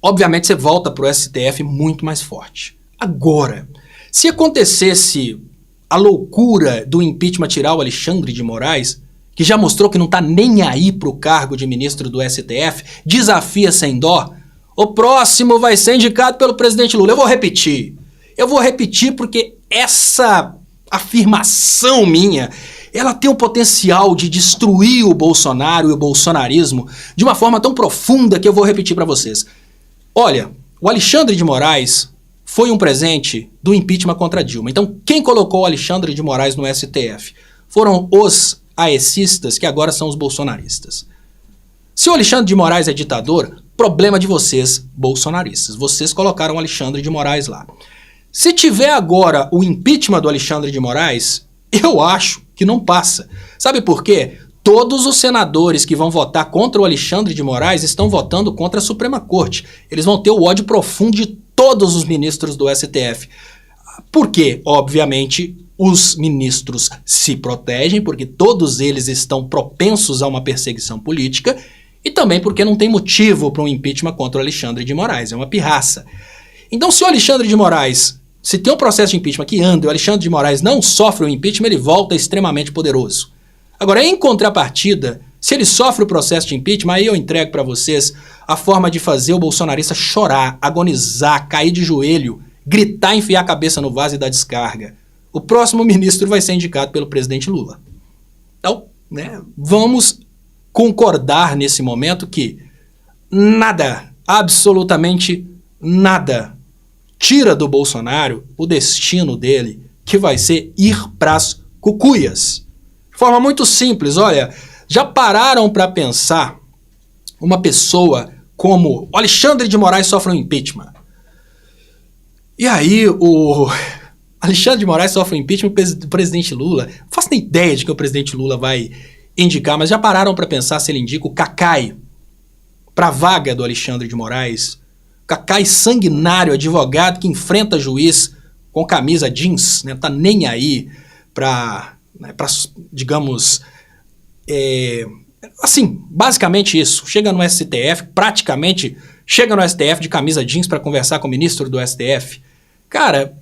obviamente você volta para o STF muito mais forte. Agora, se acontecesse a loucura do impeachment tirar o Alexandre de Moraes, que já mostrou que não está nem aí para o cargo de ministro do STF, desafia sem dó, o próximo vai ser indicado pelo presidente Lula. Eu vou repetir porque essa afirmação minha, ela tem o potencial de destruir o Bolsonaro e o bolsonarismo de uma forma tão profunda que eu vou repetir para vocês. Olha, o Alexandre de Moraes foi um presente do impeachment contra Dilma. Então, quem colocou o Alexandre de Moraes no STF foram os aecistas que agora são os bolsonaristas. Se o Alexandre de Moraes é ditador, problema de vocês, bolsonaristas. Vocês colocaram o Alexandre de Moraes lá. Se tiver agora o impeachment do Alexandre de Moraes, eu acho que não passa. Sabe por quê? Todos os senadores que vão votar contra o Alexandre de Moraes estão votando contra a Suprema Corte. Eles vão ter o ódio profundo de todos os ministros do STF. Por quê? Obviamente, os ministros se protegem, porque todos eles estão propensos a uma perseguição política, e também porque não tem motivo para um impeachment contra o Alexandre de Moraes. É uma pirraça. Então, se o Alexandre de Moraes, se tem um processo de impeachment que anda e o Alexandre de Moraes não sofre o impeachment, ele volta extremamente poderoso. Agora, em contrapartida, se ele sofre o processo de impeachment, aí eu entrego para vocês a forma de fazer o bolsonarista chorar, agonizar, cair de joelho, gritar, enfiar a cabeça no vaso e dar descarga. O próximo ministro vai ser indicado pelo presidente Lula. Então, vamos concordar nesse momento que nada, absolutamente nada, tira do Bolsonaro o destino dele, que vai ser ir pras cucuias. De forma muito simples, olha, já pararam para pensar uma pessoa como o Alexandre de Moraes sofre um impeachment? E aí o Alexandre de Moraes sofre um impeachment do presidente Lula. Não faço nem ideia de que o presidente Lula vai indicar, mas já pararam para pensar se ele indica o Cacai para a vaga do Alexandre de Moraes? Cacai sanguinário, advogado que enfrenta juiz com camisa jeans, não tá nem aí para, digamos, assim, basicamente isso. Chega no STF, praticamente chega no STF de camisa jeans para conversar com o ministro do STF. Cara,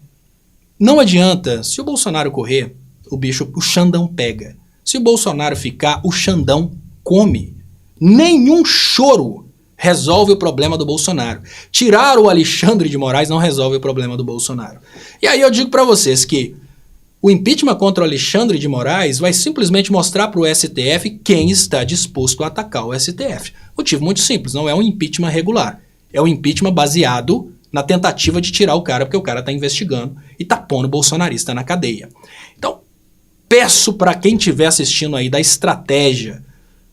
não adianta. Se o Bolsonaro correr, o Xandão pega. Se o Bolsonaro ficar, o Xandão come. Nenhum choro resolve o problema do Bolsonaro. Tirar o Alexandre de Moraes não resolve o problema do Bolsonaro. E aí eu digo para vocês que o impeachment contra o Alexandre de Moraes vai simplesmente mostrar para o STF quem está disposto a atacar o STF. Motivo muito simples, não é um impeachment regular. É um impeachment baseado na tentativa de tirar o cara, porque o cara está investigando e está pondo o bolsonarista na cadeia. Então, peço para quem estiver assistindo aí da estratégia,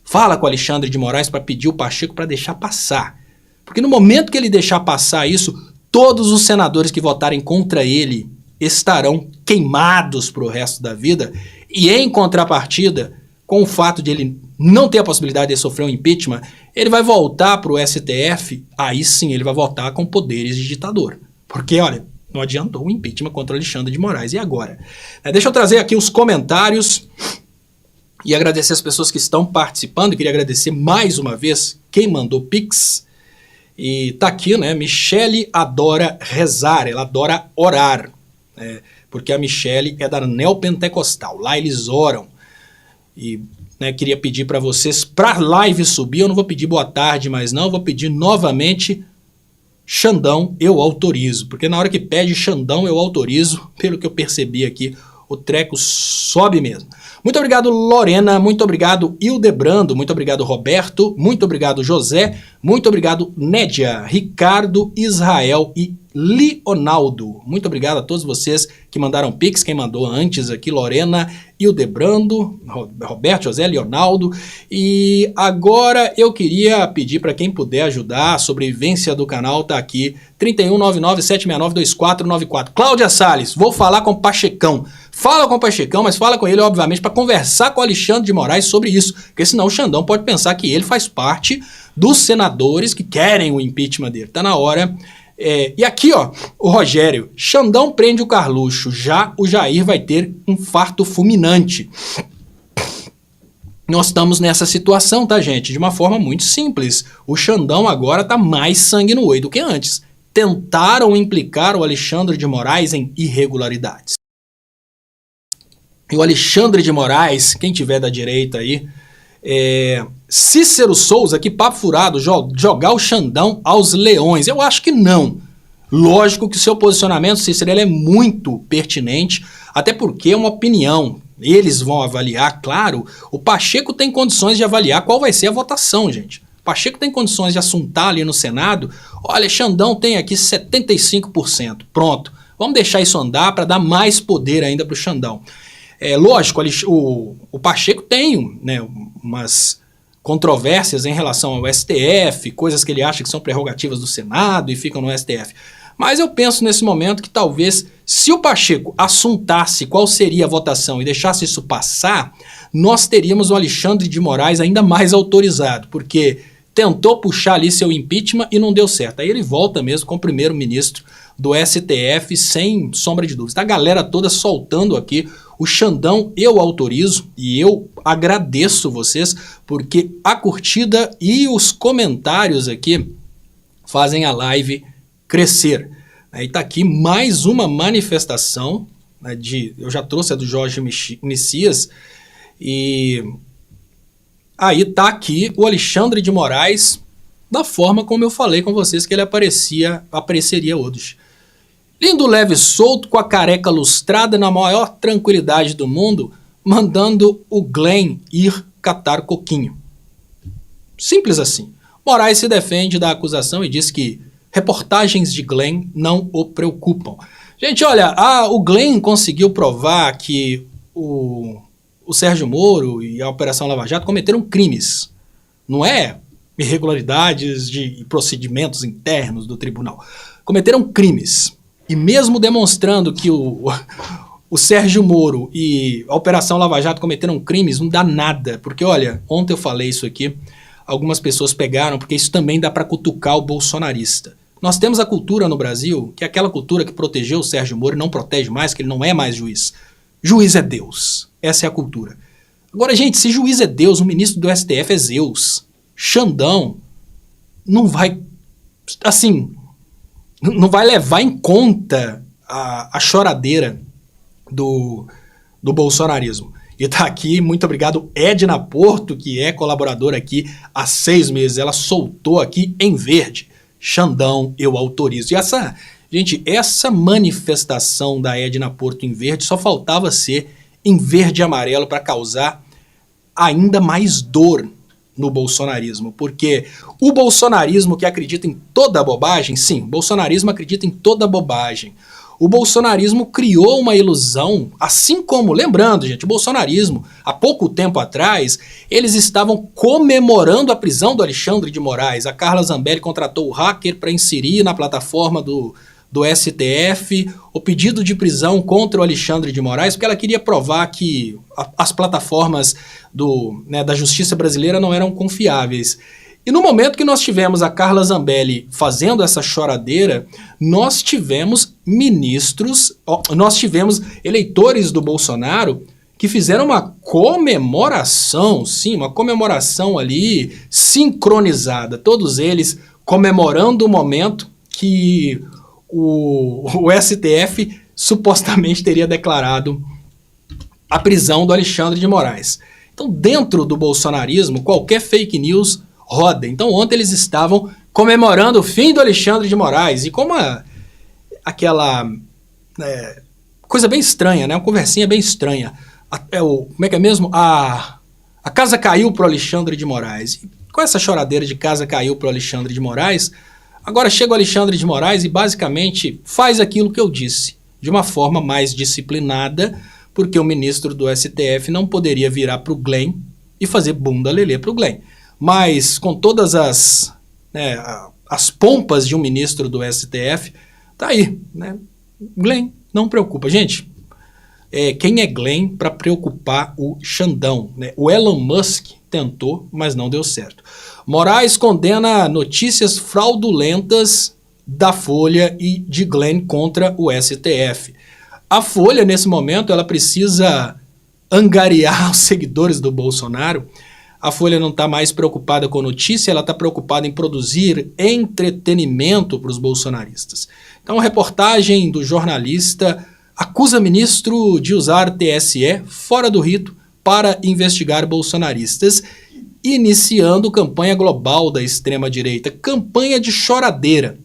fala com o Alexandre de Moraes para pedir o Pacheco para deixar passar. Porque no momento que ele deixar passar isso, todos os senadores que votarem contra ele estarão queimados para o resto da vida. E em contrapartida, com o fato de ele não ter a possibilidade de sofrer um impeachment, ele vai voltar para o STF, aí sim ele vai voltar com poderes de ditador. Porque, olha, não adiantou o impeachment contra o Alexandre de Moraes. E agora? Deixa eu trazer aqui os comentários e agradecer as pessoas que estão participando. Eu queria agradecer mais uma vez quem mandou Pix. E tá aqui, né? Michele adora rezar, ela adora orar. Porque a Michele é da Neopentecostal, lá eles oram. E queria pedir para vocês, para live subir, eu não vou pedir boa tarde, mas não, eu vou pedir novamente Xandão, eu autorizo. Porque na hora que pede Xandão, eu autorizo, pelo que eu percebi aqui, o treco sobe mesmo. Muito obrigado, Lorena, muito obrigado, Hildebrando, muito obrigado, Roberto, muito obrigado, José, muito obrigado, Nédia, Ricardo, Israel e Leonaldo. Muito obrigado a todos vocês que mandaram Pix, quem mandou antes aqui, Lorena, Hildebrando, Roberto, José, Leonaldo. E agora eu queria pedir para quem puder ajudar, a sobrevivência do canal tá aqui, 3199-769-2494. Cláudia Salles, vou falar com o Pachecão. Fala com o Pachecão, mas fala com ele, obviamente, para conversar com o Alexandre de Moraes sobre isso, porque senão o Xandão pode pensar que ele faz parte dos senadores que querem o impeachment dele. Tá na hora. E aqui, ó, o Rogério, Xandão prende o Carluxo, já o Jair vai ter um infarto fulminante. Nós estamos nessa situação, tá, gente? De uma forma muito simples. O Xandão agora tá mais sangue no olho do que antes. Tentaram implicar o Alexandre de Moraes em irregularidades. E o Alexandre de Moraes, quem tiver da direita aí, Cícero Souza, que papo furado, jogar o Xandão aos leões. Eu acho que não. Lógico que o seu posicionamento, Cícero, ele é muito pertinente, até porque é uma opinião. Eles vão avaliar, claro. O Pacheco tem condições de avaliar qual vai ser a votação, gente. O Pacheco tem condições de assuntar ali no Senado. Olha, Xandão tem aqui 75%. Pronto. Vamos deixar isso andar para dar mais poder ainda para o Xandão. Lógico, o Pacheco tem, né, umas controvérsias em relação ao STF, coisas que ele acha que são prerrogativas do Senado e ficam no STF. Mas eu penso nesse momento que talvez, se o Pacheco assuntasse qual seria a votação e deixasse isso passar, nós teríamos o Alexandre de Moraes ainda mais autorizado, porque tentou puxar ali seu impeachment e não deu certo. Aí ele volta mesmo com o primeiro-ministro do STF, sem sombra de dúvidas. Tá a galera toda soltando aqui o Xandão. Eu autorizo e eu agradeço vocês, porque a curtida e os comentários aqui fazem a live crescer. E tá aqui mais uma manifestação, né, eu já trouxe a do Jorge Messias, e aí tá aqui o Alexandre de Moraes da forma como eu falei com vocês que ele apareceria hoje. Lindo, leve e solto, com a careca lustrada, na maior tranquilidade do mundo, mandando o Glenn ir catar coquinho. Simples assim. Moraes se defende da acusação e diz que reportagens de Glenn não o preocupam. Gente, olha, o Glenn conseguiu provar que o Sérgio Moro e a Operação Lava Jato cometeram crimes. Não é irregularidades de procedimentos internos do tribunal. Cometeram crimes. E mesmo demonstrando que o Sérgio Moro e a Operação Lava Jato cometeram crimes, não dá nada. Porque, olha, ontem eu falei isso aqui, algumas pessoas pegaram, porque isso também dá para cutucar o bolsonarista. Nós temos a cultura no Brasil, que é aquela cultura que protegeu o Sérgio Moro e não protege mais, que ele não é mais juiz. Juiz é Deus. Essa é a cultura. Agora, gente, se juiz é Deus, o ministro do STF é Zeus. Xandão não vai, assim, não vai levar em conta a choradeira do bolsonarismo. E tá aqui, muito obrigado, Edna Porto, que é colaboradora aqui há 6 meses. Ela soltou aqui em verde. Xandão, eu autorizo. E essa manifestação da Edna Porto em verde só faltava ser em verde e amarelo para causar ainda mais dor no bolsonarismo. Porque o bolsonarismo que acredita em toda a bobagem, sim, o bolsonarismo acredita em toda a bobagem. O bolsonarismo criou uma ilusão, assim como, lembrando, gente, o bolsonarismo, há pouco tempo atrás, eles estavam comemorando a prisão do Alexandre de Moraes. A Carla Zambelli contratou o hacker para inserir na plataforma do STF o pedido de prisão contra o Alexandre de Moraes, porque ela queria provar que as plataformas da justiça brasileira não eram confiáveis. E no momento que nós tivemos a Carla Zambelli fazendo essa choradeira, nós tivemos nós tivemos eleitores do Bolsonaro que fizeram uma comemoração, sim, uma comemoração ali sincronizada, todos eles comemorando o momento que o STF supostamente teria declarado a prisão do Alexandre de Moraes. Então, dentro do bolsonarismo, qualquer fake news roda. Então, ontem eles estavam comemorando o fim do Alexandre de Moraes. E como aquela coisa bem estranha, né? Uma conversinha bem estranha. Como é que é mesmo? A casa caiu pro Alexandre de Moraes. E com essa choradeira de casa caiu pro Alexandre de Moraes, agora chega o Alexandre de Moraes e basicamente faz aquilo que eu disse, de uma forma mais disciplinada, porque o ministro do STF não poderia virar pro Glenn e fazer bunda lelê pro Glenn. Mas com todas as pompas de um ministro do STF, tá aí, né? Glenn, não preocupa. Gente, quem é Glenn para preocupar o Xandão, né? O Elon Musk tentou, mas não deu certo. Moraes condena notícias fraudulentas da Folha e de Glenn contra o STF. A Folha, nesse momento, ela precisa angariar os seguidores do Bolsonaro. A Folha não está mais preocupada com notícia, ela está preocupada em produzir entretenimento para os bolsonaristas. Então, a reportagem do jornalista acusa ministro de usar TSE fora do rito para investigar bolsonaristas, iniciando campanha global da extrema-direita, campanha de choradeira.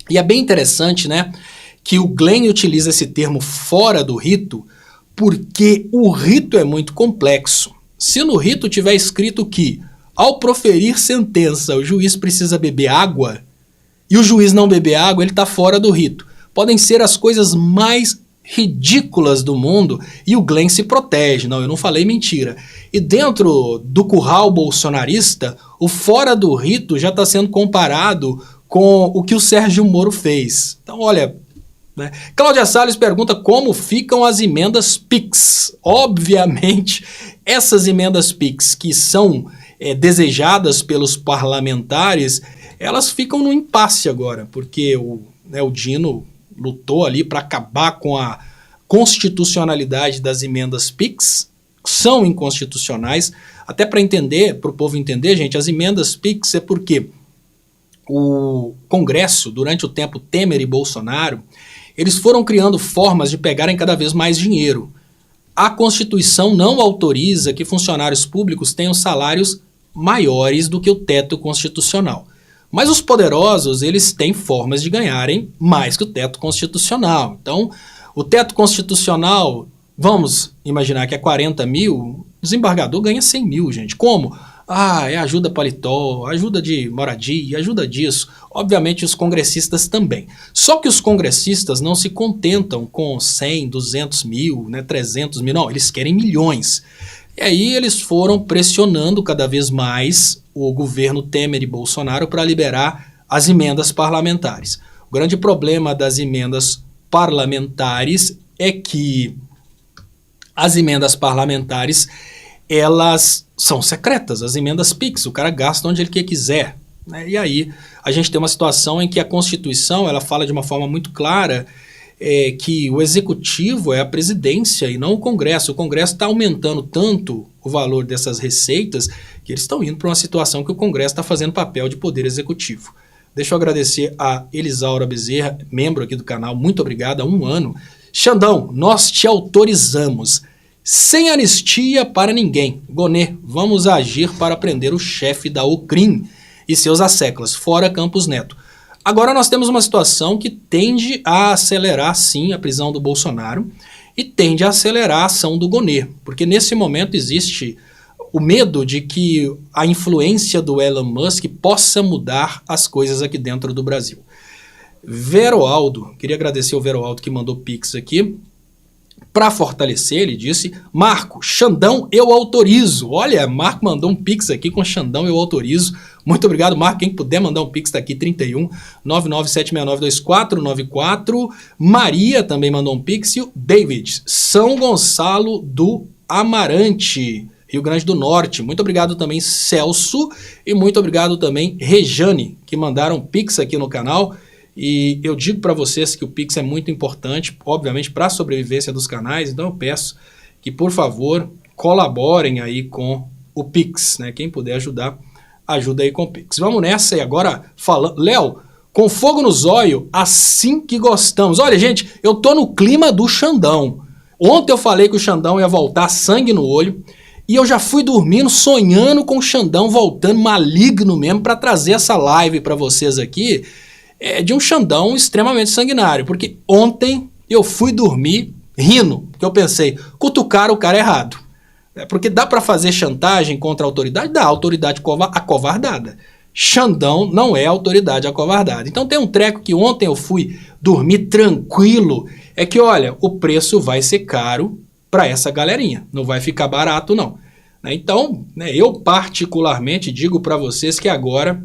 E é bem interessante, né, que o Glenn utiliza esse termo fora do rito, porque o rito é muito complexo. Se no rito tiver escrito que, ao proferir sentença, o juiz precisa beber água, e o juiz não beber água, ele está fora do rito. Podem ser as coisas mais ridículas do mundo e o Glenn se protege. Não, eu não falei mentira. E dentro do curral bolsonarista, o fora do rito já está sendo comparado com o que o Sérgio Moro fez. Então, olha, né? Cláudia Salles pergunta como ficam as emendas PIX. Obviamente, essas emendas PIX que são desejadas pelos parlamentares, elas ficam no impasse agora, porque o Dino lutou ali para acabar com a constitucionalidade das emendas PIX, são inconstitucionais, até para entender, para o povo entender, gente, as emendas PIX é porque o Congresso, durante o tempo Temer e Bolsonaro, eles foram criando formas de pegarem cada vez mais dinheiro. A Constituição não autoriza que funcionários públicos tenham salários maiores do que o teto constitucional. Mas os poderosos, eles têm formas de ganharem mais que o teto constitucional. Então, o teto constitucional, vamos imaginar que é 40 mil, o desembargador ganha 100 mil, gente. Como? É ajuda paletó, ajuda de moradia, ajuda disso. Obviamente os congressistas também. Só que os congressistas não se contentam com 100, 200 mil, 300 mil, não, eles querem milhões. E aí eles foram pressionando cada vez mais o governo Temer e Bolsonaro para liberar as emendas parlamentares. O grande problema das emendas parlamentares é que as emendas parlamentares, elas são secretas, as emendas PIX, o cara gasta onde ele quiser. Né? E aí a gente tem uma situação em que a Constituição ela fala de uma forma muito clara que o executivo é a presidência e não o Congresso. O Congresso está aumentando tanto o valor dessas receitas que eles estão indo para uma situação que o Congresso está fazendo papel de poder executivo. Deixa eu agradecer a Elisaura Bezerra, membro aqui do canal, muito obrigado, há 1 ano. Xandão, nós te autorizamos. Sem anistia para ninguém. Gonê, vamos agir para prender o chefe da Ocrim e seus asseclas, fora Campos Neto. Agora nós temos uma situação que tende a acelerar, sim, a prisão do Bolsonaro e tende a acelerar a ação do Gonê, porque nesse momento existe o medo de que a influência do Elon Musk possa mudar as coisas aqui dentro do Brasil. Veroaldo, queria agradecer ao Veroaldo que mandou pix aqui. Para fortalecer, ele disse, Marco, Xandão, eu autorizo. Olha, Marco mandou um pix aqui com Xandão, eu autorizo. Muito obrigado, Marco. Quem puder mandar um pix está aqui, 31 997692494. Maria também mandou um pix. E o David, São Gonçalo do Amarante, Rio Grande do Norte. Muito obrigado também, Celso. E muito obrigado também, Rejane, que mandaram pix aqui no canal. E eu digo para vocês que o Pix é muito importante, obviamente, para a sobrevivência dos canais, então eu peço que, por favor, colaborem aí com o Pix, né? Quem puder ajudar, ajuda aí com o Pix. Vamos nessa e agora falando... Léo, com fogo no zóio, assim que gostamos. Olha, gente, eu tô no clima do Xandão. Ontem eu falei que o Xandão ia voltar sangue no olho e eu já fui dormindo sonhando com o Xandão voltando maligno mesmo para trazer essa live para vocês aqui. De um Xandão extremamente sanguinário, porque ontem eu fui dormir rindo, porque eu pensei, cutucar o cara errado. Porque dá para fazer chantagem contra a autoridade? Dá, autoridade acovardada. Xandão não é autoridade acovardada. Então tem um treco que ontem eu fui dormir tranquilo, é que olha, o preço vai ser caro para essa galerinha, não vai ficar barato não. Então, eu particularmente digo para vocês que agora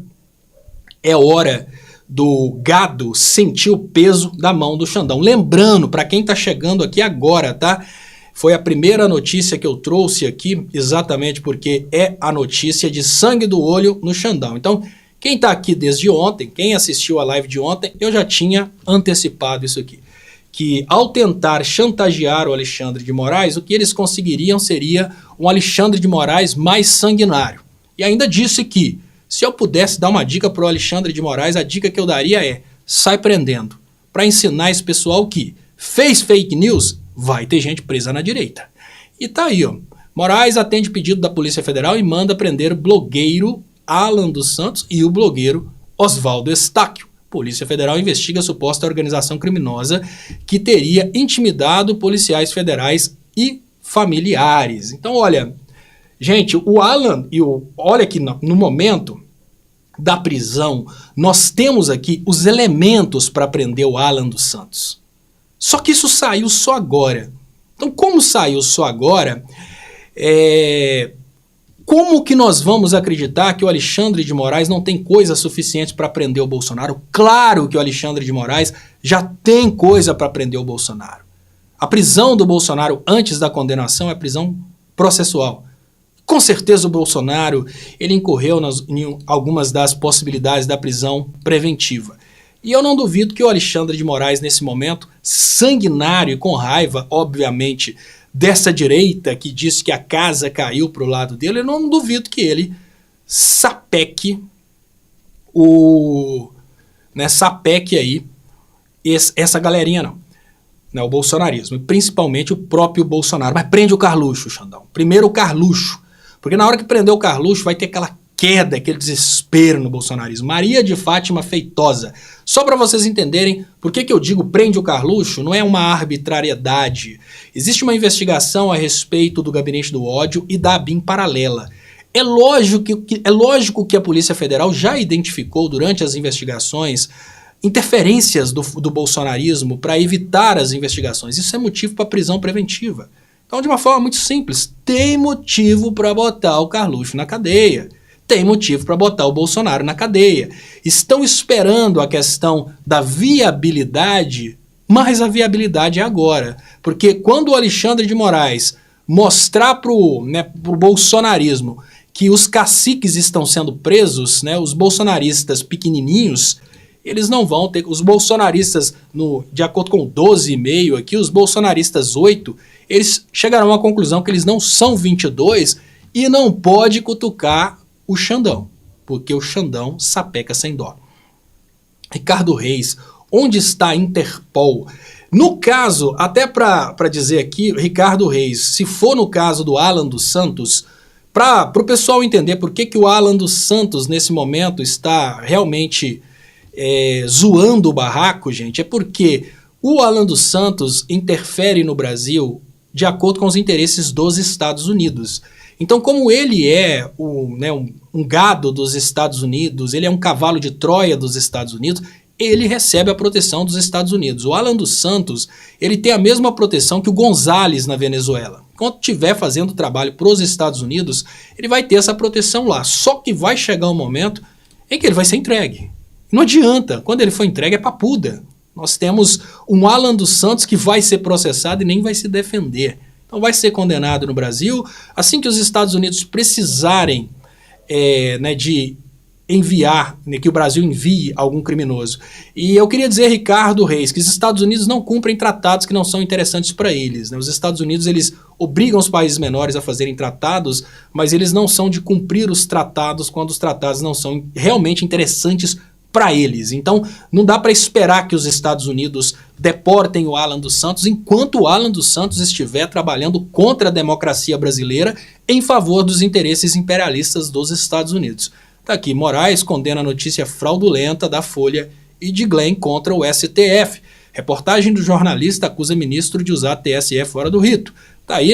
é hora do gado sentir o peso da mão do Xandão. Lembrando, para quem está chegando aqui agora, tá? Foi a primeira notícia que eu trouxe aqui, exatamente porque é a notícia de sangue do olho no Xandão. Então, quem está aqui desde ontem, quem assistiu a live de ontem, eu já tinha antecipado isso aqui. Que ao tentar chantagear o Alexandre de Moraes, o que eles conseguiriam seria um Alexandre de Moraes mais sanguinário. E ainda disse que se eu pudesse dar uma dica para o Alexandre de Moraes, a dica que eu daria é, sai prendendo, para ensinar esse pessoal que fez fake news, vai ter gente presa na direita. E tá aí, ó. Moraes atende pedido da Polícia Federal e manda prender o blogueiro Alan dos Santos e o blogueiro Oswaldo Estáquio. Polícia Federal investiga a suposta organização criminosa que teria intimidado policiais federais e familiares. Então, olha... Gente, o Alan olha que no momento da prisão, nós temos aqui os elementos para prender o Alan dos Santos. Só que isso saiu só agora. Então, como saiu só agora, como que nós vamos acreditar que o Alexandre de Moraes não tem coisa suficiente para prender o Bolsonaro? Claro que o Alexandre de Moraes já tem coisa para prender o Bolsonaro. A prisão do Bolsonaro antes da condenação é prisão processual. Com certeza o Bolsonaro ele incorreu em algumas das possibilidades da prisão preventiva. E eu não duvido que o Alexandre de Moraes, nesse momento, sanguinário e com raiva, obviamente, dessa direita que diz que a casa caiu para o lado dele, eu não duvido que ele sapeque aí essa galerinha não, o bolsonarismo, e principalmente o próprio Bolsonaro. Mas prende o Carluxo, Xandão. Primeiro o Carluxo, porque na hora que prender o Carluxo vai ter aquela queda, aquele desespero no bolsonarismo. Maria de Fátima Feitosa. Só para vocês entenderem por que eu digo prende o Carluxo, não é uma arbitrariedade. Existe uma investigação a respeito do gabinete do ódio e da ABIN paralela. É lógico que a Polícia Federal já identificou durante as investigações interferências do bolsonarismo para evitar as investigações. Isso é motivo para prisão preventiva. Então, de uma forma muito simples, tem motivo para botar o Carluxo na cadeia. Tem motivo para botar o Bolsonaro na cadeia. Estão esperando a questão da viabilidade, mas a viabilidade é agora. Porque quando o Alexandre de Moraes mostrar pro bolsonarismo que os caciques estão sendo presos, os bolsonaristas pequenininhos, eles não vão ter... Os bolsonaristas, de acordo com 12,5 aqui, os bolsonaristas 8, eles chegarão à conclusão que eles não são 22 e não pode cutucar o Xandão, porque o Xandão sapeca sem dó. Ricardo Reis, onde está a Interpol? No caso, até para dizer aqui, Ricardo Reis, se for no caso do Alan dos Santos, para o pessoal entender por que o Alan dos Santos nesse momento está realmente zoando o barraco, gente, é porque o Alan dos Santos interfere no Brasil de acordo com os interesses dos Estados Unidos. Então, como ele é um gado dos Estados Unidos, ele é um cavalo de Troia dos Estados Unidos, ele recebe a proteção dos Estados Unidos. O Alan dos Santos, ele tem a mesma proteção que o González na Venezuela. Quando estiver fazendo trabalho para os Estados Unidos, ele vai ter essa proteção lá. Só que vai chegar um momento em que ele vai ser entregue. Não adianta, quando ele for entregue é papuda. Nós temos um Alan dos Santos que vai ser processado e nem vai se defender. Então vai ser condenado no Brasil. Assim que os Estados Unidos precisarem de enviar, que o Brasil envie algum criminoso. E eu queria dizer, Ricardo Reis, que os Estados Unidos não cumprem tratados que não são interessantes para eles. Os Estados Unidos eles obrigam os países menores a fazerem tratados, mas eles não são de cumprir os tratados quando os tratados não são realmente interessantes para eles. Então não dá para esperar que os Estados Unidos deportem o Alan dos Santos enquanto o Alan dos Santos estiver trabalhando contra a democracia brasileira em favor dos interesses imperialistas dos Estados Unidos. Tá aqui, Moraes condena a notícia fraudulenta da Folha e de Glenn contra o STF. Reportagem do jornalista acusa ministro de usar TSE fora do rito. Tá aí,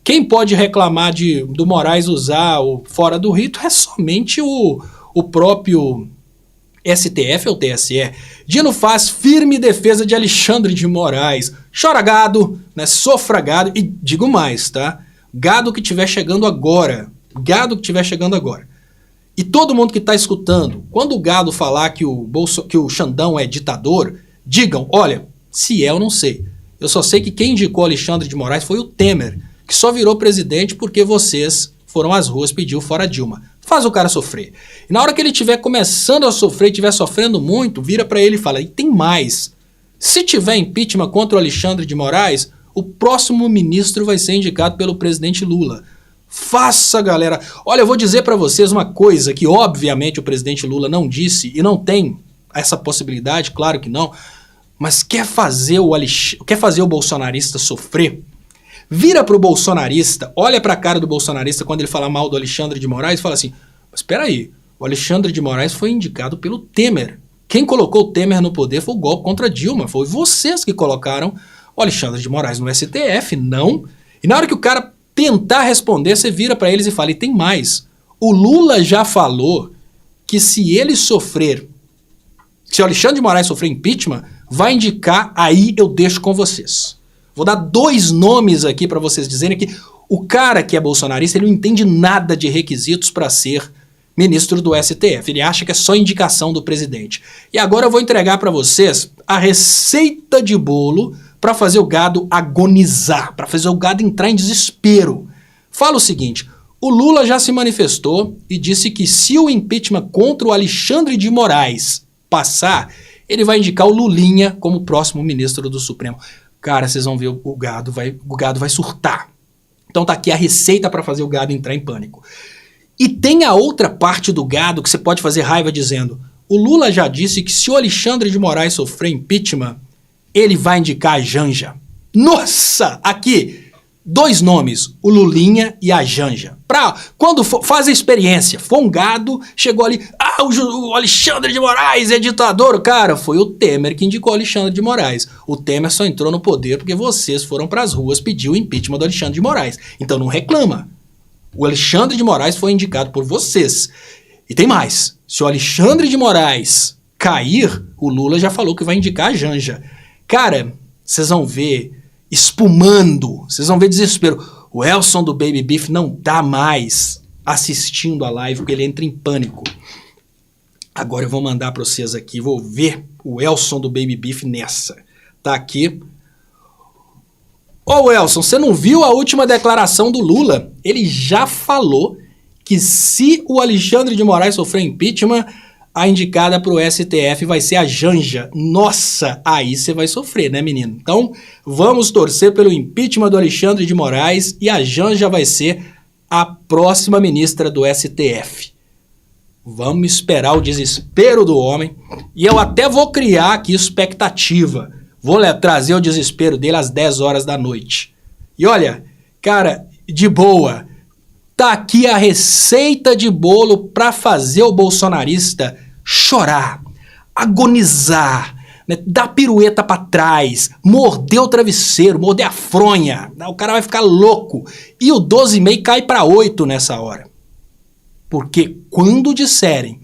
quem pode reclamar do Moraes usar o fora do rito é somente o próprio STF ou TSE. Dino faz firme defesa de Alexandre de Moraes. Chora gado, sofra gado. E digo mais, tá? Gado que estiver chegando agora. Gado que estiver chegando agora. E todo mundo que está escutando, quando o gado falar que o Xandão é ditador, digam, olha, se eu não sei. Eu só sei que quem indicou Alexandre de Moraes foi o Temer, que só virou presidente porque vocês foram às ruas pedir fora Dilma. Faz o cara sofrer. E na hora que ele estiver começando a sofrer, estiver sofrendo muito, vira para ele e fala, e tem mais. Se tiver impeachment contra o Alexandre de Moraes, o próximo ministro vai ser indicado pelo presidente Lula. Faça, galera. Olha, eu vou dizer para vocês uma coisa que obviamente o presidente Lula não disse e não tem essa possibilidade, claro que não, mas quer fazer o bolsonarista sofrer? Vira pro bolsonarista, olha pra cara do bolsonarista quando ele fala mal do Alexandre de Moraes e fala assim, mas espera aí, o Alexandre de Moraes foi indicado pelo Temer. Quem colocou o Temer no poder foi o golpe contra Dilma, foi vocês que colocaram o Alexandre de Moraes no STF, não? E na hora que o cara tentar responder, você vira para eles e fala, e tem mais. O Lula já falou que se o Alexandre de Moraes sofrer impeachment, vai indicar, aí eu deixo com vocês. Vou dar 2 nomes aqui para vocês dizerem que o cara que é bolsonarista, ele não entende nada de requisitos para ser ministro do STF. Ele acha que é só indicação do presidente. E agora eu vou entregar para vocês a receita de bolo para fazer o gado agonizar, para fazer o gado entrar em desespero. Fala o seguinte, o Lula já se manifestou e disse que se o impeachment contra o Alexandre de Moraes passar, ele vai indicar o Lulinha como próximo ministro do Supremo. Cara, vocês vão ver, o gado vai surtar. Então tá aqui a receita para fazer o gado entrar em pânico. E tem a outra parte do gado que você pode fazer raiva dizendo, o Lula já disse que se o Alexandre de Moraes sofrer impeachment, ele vai indicar a Janja. Nossa, aqui, 2 nomes, o Lulinha e a Janja. Quando faz a experiência, for um gado, chegou ali, o Alexandre de Moraes é ditador. Cara, foi o Temer que indicou o Alexandre de Moraes. O Temer só entrou no poder porque vocês foram para as ruas pedir o impeachment do Alexandre de Moraes. Então não reclama. O Alexandre de Moraes foi indicado por vocês. E tem mais, se o Alexandre de Moraes cair, o Lula já falou que vai indicar a Janja. Cara, vocês vão ver espumando, vocês vão ver desespero. O Elson do Baby Beef não tá mais assistindo a live porque ele entra em pânico. Agora eu vou mandar para vocês aqui, vou ver o Elson do Baby Beef nessa. Tá aqui. Ô Elson, você não viu a última declaração do Lula? Ele já falou que se o Alexandre de Moraes sofrer impeachment, a indicada para o STF vai ser a Janja. Nossa, aí você vai sofrer, né, menino? Então, vamos torcer pelo impeachment do Alexandre de Moraes e a Janja vai ser a próxima ministra do STF. Vamos esperar o desespero do homem e eu até vou criar aqui expectativa. Vou trazer o desespero dele às 10 horas da noite. E olha, cara, de boa, tá aqui a receita de bolo para fazer o bolsonarista chorar, agonizar, né, dar pirueta para trás, morder o travesseiro, morder a fronha. O cara vai ficar louco. E o 12,5 cai para 8 nessa hora. Porque quando disserem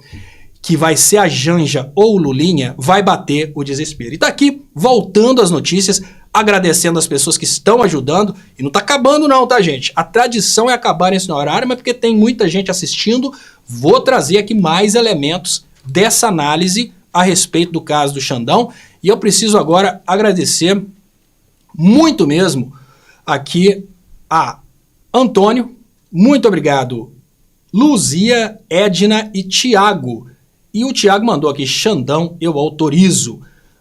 que vai ser a Janja ou o Lulinha, vai bater o desespero. E tá aqui, voltando às notícias, agradecendo as pessoas que estão ajudando. E não tá acabando não, tá, gente? A tradição é acabar nesse horário, mas porque tem muita gente assistindo, vou trazer aqui mais elementos dessa análise a respeito do caso do Xandão. E eu preciso agora agradecer muito mesmo aqui a Antônio. Muito obrigado, Luzia, Edna e Tiago. E o Tiago mandou aqui, Xandão, eu autorizo.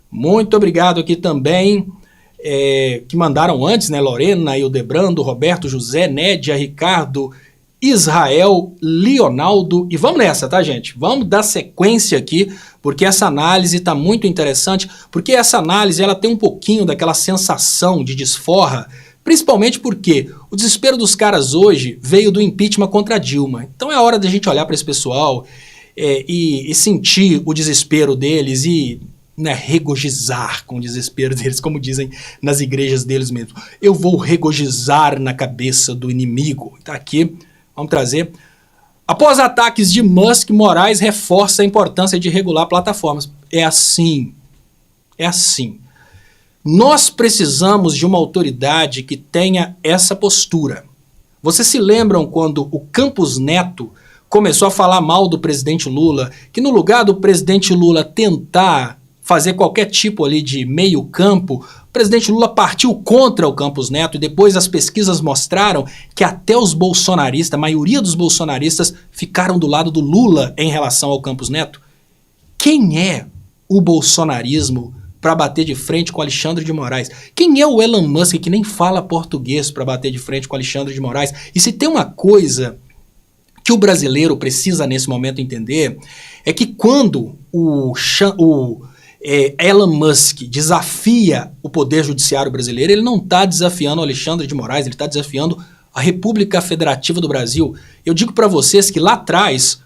Muito obrigado aqui também, que mandaram antes, né? Lorena, Hildebrando, Roberto, José, Nédia, Ricardo, Israel, Leonaldo. E vamos nessa, tá, gente? Vamos dar sequência aqui, porque essa análise está muito interessante, porque essa análise ela tem um pouquinho daquela sensação de desforra, principalmente porque o desespero dos caras hoje veio do impeachment contra Dilma. Então é hora da gente olhar para esse pessoal e sentir o desespero deles e, né, regozijar com o desespero deles, como dizem nas igrejas deles mesmo. Eu vou regozijar na cabeça do inimigo. Tá aqui, vamos trazer. Após ataques de Musk, Moraes reforça a importância de regular plataformas. É assim. É assim. Nós precisamos de uma autoridade que tenha essa postura. Vocês se lembram quando o Campos Neto começou a falar mal do presidente Lula, que no lugar do presidente Lula tentar fazer qualquer tipo ali de meio campo, o presidente Lula partiu contra o Campos Neto e depois as pesquisas mostraram que até os bolsonaristas, a maioria dos bolsonaristas ficaram do lado do Lula em relação ao Campos Neto. Quem é o bolsonarismo para bater de frente com Alexandre de Moraes? Quem é o Elon Musk que nem fala português para bater de frente com Alexandre de Moraes? E se tem uma coisa que o brasileiro precisa nesse momento entender, é que quando o Elon Musk desafia o poder judiciário brasileiro, ele não está desafiando o Alexandre de Moraes, ele está desafiando a República Federativa do Brasil. Eu digo para vocês que lá atrás,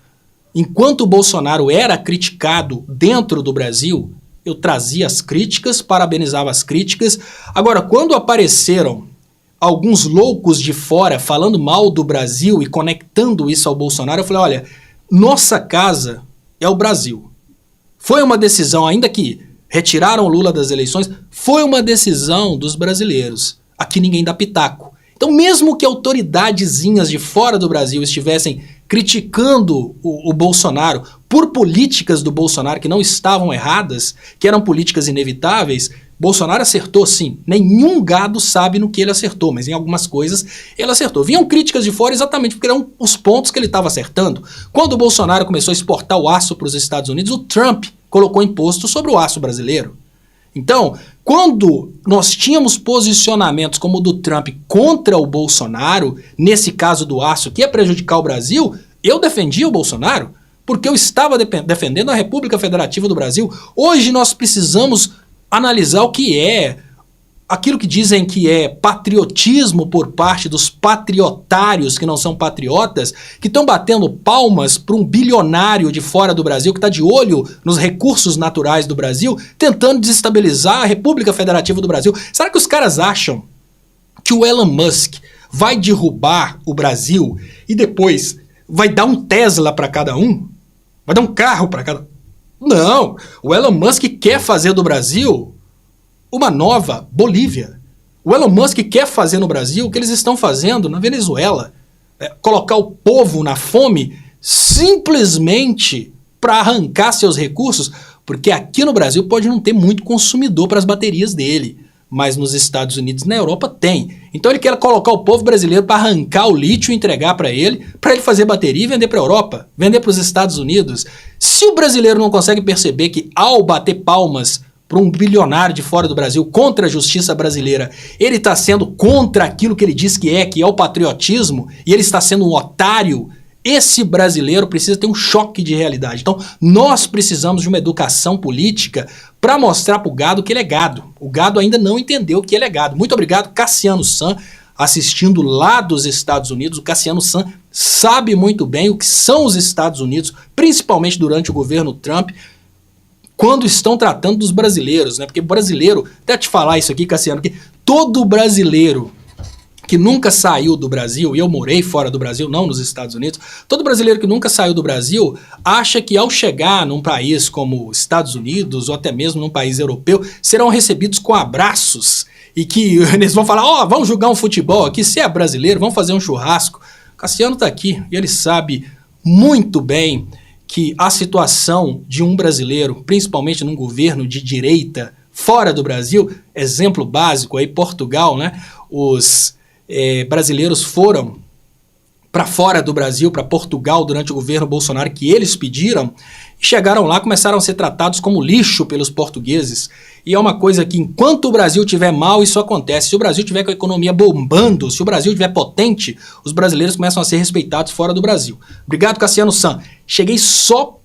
enquanto o Bolsonaro era criticado dentro do Brasil, eu trazia as críticas, parabenizava as críticas. Agora, quando apareceram alguns loucos de fora falando mal do Brasil e conectando isso ao Bolsonaro, eu falei, olha, nossa casa é o Brasil. Foi uma decisão, ainda que retiraram o Lula das eleições, foi uma decisão dos brasileiros. Aqui ninguém dá pitaco. Então, mesmo que autoridadezinhas de fora do Brasil estivessem criticando o Bolsonaro por políticas do Bolsonaro que não estavam erradas, que eram políticas inevitáveis, Bolsonaro acertou sim. Nenhum gado sabe no que ele acertou, mas em algumas coisas ele acertou. Vinham críticas de fora exatamente porque eram os pontos que ele estava acertando. Quando o Bolsonaro começou a exportar o aço para os Estados Unidos, o Trump colocou imposto sobre o aço brasileiro. Então, quando nós tínhamos posicionamentos como o do Trump contra o Bolsonaro, nesse caso do aço, que ia prejudicar o Brasil, eu defendia o Bolsonaro, porque eu estava defendendo a República Federativa do Brasil. Hoje nós precisamos analisar o que é aquilo que dizem que é patriotismo por parte dos patriotários que não são patriotas, que estão batendo palmas para um bilionário de fora do Brasil que está de olho nos recursos naturais do Brasil, tentando desestabilizar a República Federativa do Brasil. Será que os caras acham que o Elon Musk vai derrubar o Brasil e depois vai dar um Tesla para cada um? Vai dar um carro para cada... Não! O Elon Musk quer fazer do Brasil uma nova Bolívia. O Elon Musk quer fazer no Brasil o que eles estão fazendo na Venezuela. Colocar o povo na fome simplesmente para arrancar seus recursos, porque aqui no Brasil pode não ter muito consumidor para as baterias dele, mas nos Estados Unidos e na Europa tem. Então ele quer colocar o povo brasileiro para arrancar o lítio e entregar para ele fazer bateria e vender para a Europa, vender para os Estados Unidos. Se o brasileiro não consegue perceber que ao bater palmas para um bilionário de fora do Brasil contra a justiça brasileira, ele está sendo contra aquilo que ele diz que é o patriotismo, e ele está sendo um otário, esse brasileiro precisa ter um choque de realidade. Então nós precisamos de uma educação política para mostrar para o gado que ele é gado. O gado ainda não entendeu que ele é gado. Muito obrigado, Cassiano San, assistindo lá dos Estados Unidos. O Cassiano San sabe muito bem o que são os Estados Unidos, principalmente durante o governo Trump, quando estão tratando dos brasileiros, né? Porque brasileiro, até te falar isso aqui, Cassiano, que todo brasileiro que nunca saiu do Brasil, e eu morei fora do Brasil, não nos Estados Unidos, todo brasileiro que nunca saiu do Brasil acha que ao chegar num país como Estados Unidos, ou até mesmo num país europeu, serão recebidos com abraços, e que eles vão falar, vamos jogar um futebol aqui, se é brasileiro, vamos fazer um churrasco. Cassiano tá aqui, e ele sabe muito bem que a situação de um brasileiro, principalmente num governo de direita fora do Brasil, exemplo básico aí, Portugal, né? Os brasileiros foram para fora do Brasil, para Portugal, durante o governo Bolsonaro, que eles pediram, e chegaram lá, começaram a ser tratados como lixo pelos portugueses. E é uma coisa que, enquanto o Brasil estiver mal, isso acontece. Se o Brasil estiver com a economia bombando, se o Brasil estiver potente, os brasileiros começam a ser respeitados fora do Brasil. Obrigado, Cassiano San. Cheguei só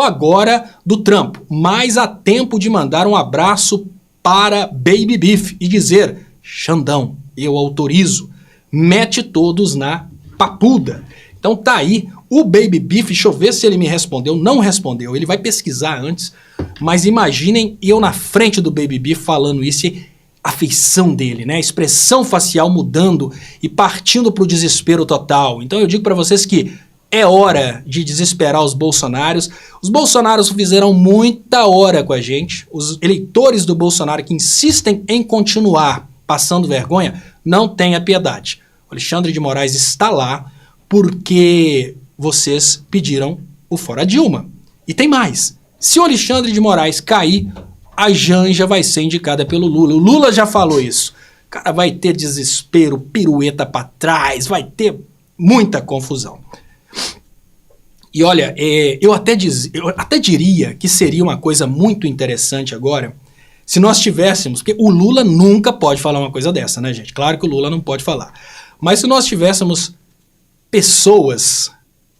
agora do Trump, mas há tempo de mandar um abraço para Baby Beef e dizer, Xandão, eu autorizo, mete todos na papuda. Então tá aí, o Baby Beef, deixa eu ver se ele me respondeu, não respondeu, ele vai pesquisar antes, mas imaginem eu na frente do Baby Beef falando isso e a feição dele, né? A expressão facial mudando e partindo para o desespero total. Então eu digo para vocês que é hora de desesperar os bolsonaros. Os bolsonaros fizeram muita hora com a gente, os eleitores do Bolsonaro que insistem em continuar passando vergonha, não tenha piedade. O Alexandre de Moraes está lá porque vocês pediram o fora Dilma. E tem mais. Se o Alexandre de Moraes cair, a Janja vai ser indicada pelo Lula. O Lula já falou isso. Cara, vai ter desespero, pirueta pra trás, vai ter muita confusão. E olha, eu até diria que seria uma coisa muito interessante agora se nós tivéssemos, porque o Lula nunca pode falar uma coisa dessa, né, gente? Claro que o Lula não pode falar. Mas se nós tivéssemos pessoas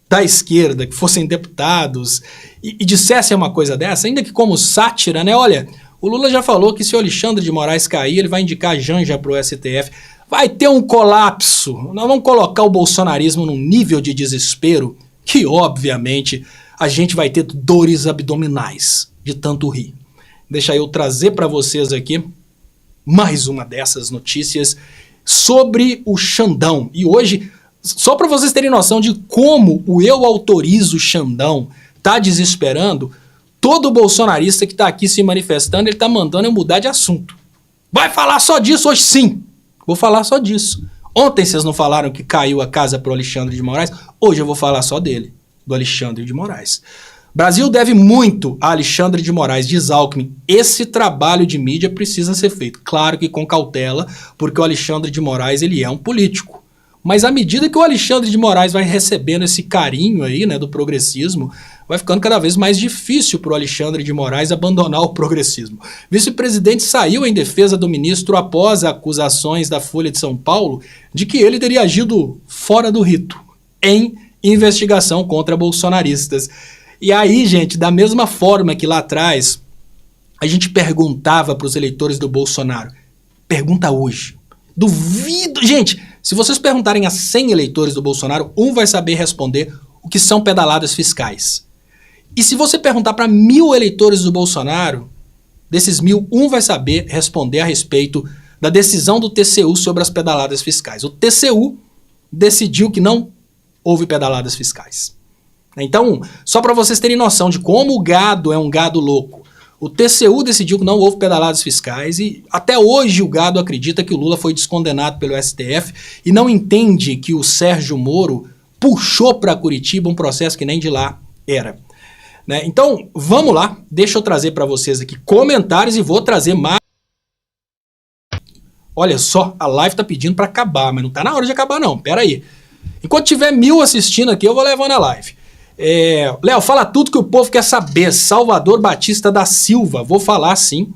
da esquerda que fossem deputados e dissessem uma coisa dessa, ainda que como sátira, né? Olha, o Lula já falou que se o Alexandre de Moraes cair, ele vai indicar a Janja pro STF. Vai ter um colapso. Nós vamos colocar o bolsonarismo num nível de desespero que, obviamente, a gente vai ter dores abdominais de tanto rir. Deixa eu trazer para vocês aqui mais uma dessas notícias sobre o Xandão. E hoje, só para vocês terem noção de como o Eu Autorizo Xandão tá desesperando, todo bolsonarista que está aqui se manifestando, ele está mandando eu mudar de assunto. Vai falar só disso hoje? Sim, vou falar só disso. Ontem vocês não falaram que caiu a casa para o Alexandre de Moraes? Hoje eu vou falar só dele, do Alexandre de Moraes. Brasil deve muito a Alexandre de Moraes, diz Alckmin. Esse trabalho de mídia precisa ser feito. Claro que com cautela, porque o Alexandre de Moraes ele é um político. Mas à medida que o Alexandre de Moraes vai recebendo esse carinho aí, né, do progressismo, vai ficando cada vez mais difícil para o Alexandre de Moraes abandonar o progressismo. Vice-presidente saiu em defesa do ministro após acusações da Folha de São Paulo de que ele teria agido fora do rito, em investigação contra bolsonaristas. E aí, gente, da mesma forma que lá atrás a gente perguntava para os eleitores do Bolsonaro, pergunta hoje. Duvido, gente, se vocês perguntarem a 100 eleitores do Bolsonaro, um vai saber responder o que são pedaladas fiscais. E se você perguntar para 1000 eleitores do Bolsonaro, desses 1000, um vai saber responder a respeito da decisão do TCU sobre as pedaladas fiscais. O TCU decidiu que não houve pedaladas fiscais. Então, só para vocês terem noção de como o gado é um gado louco, o TCU decidiu que não houve pedaladas fiscais e até hoje o gado acredita que o Lula foi descondenado pelo STF e não entende que o Sérgio Moro puxou para Curitiba um processo que nem de lá era. Né? Então, vamos lá, deixa eu trazer para vocês aqui comentários e vou trazer mais. Olha só, a live tá pedindo para acabar, mas não tá na hora de acabar não, pera aí. Enquanto tiver 1000 assistindo aqui, eu vou levando a live. Léo, fala tudo que o povo quer saber. Salvador Batista da Silva, vou falar sim.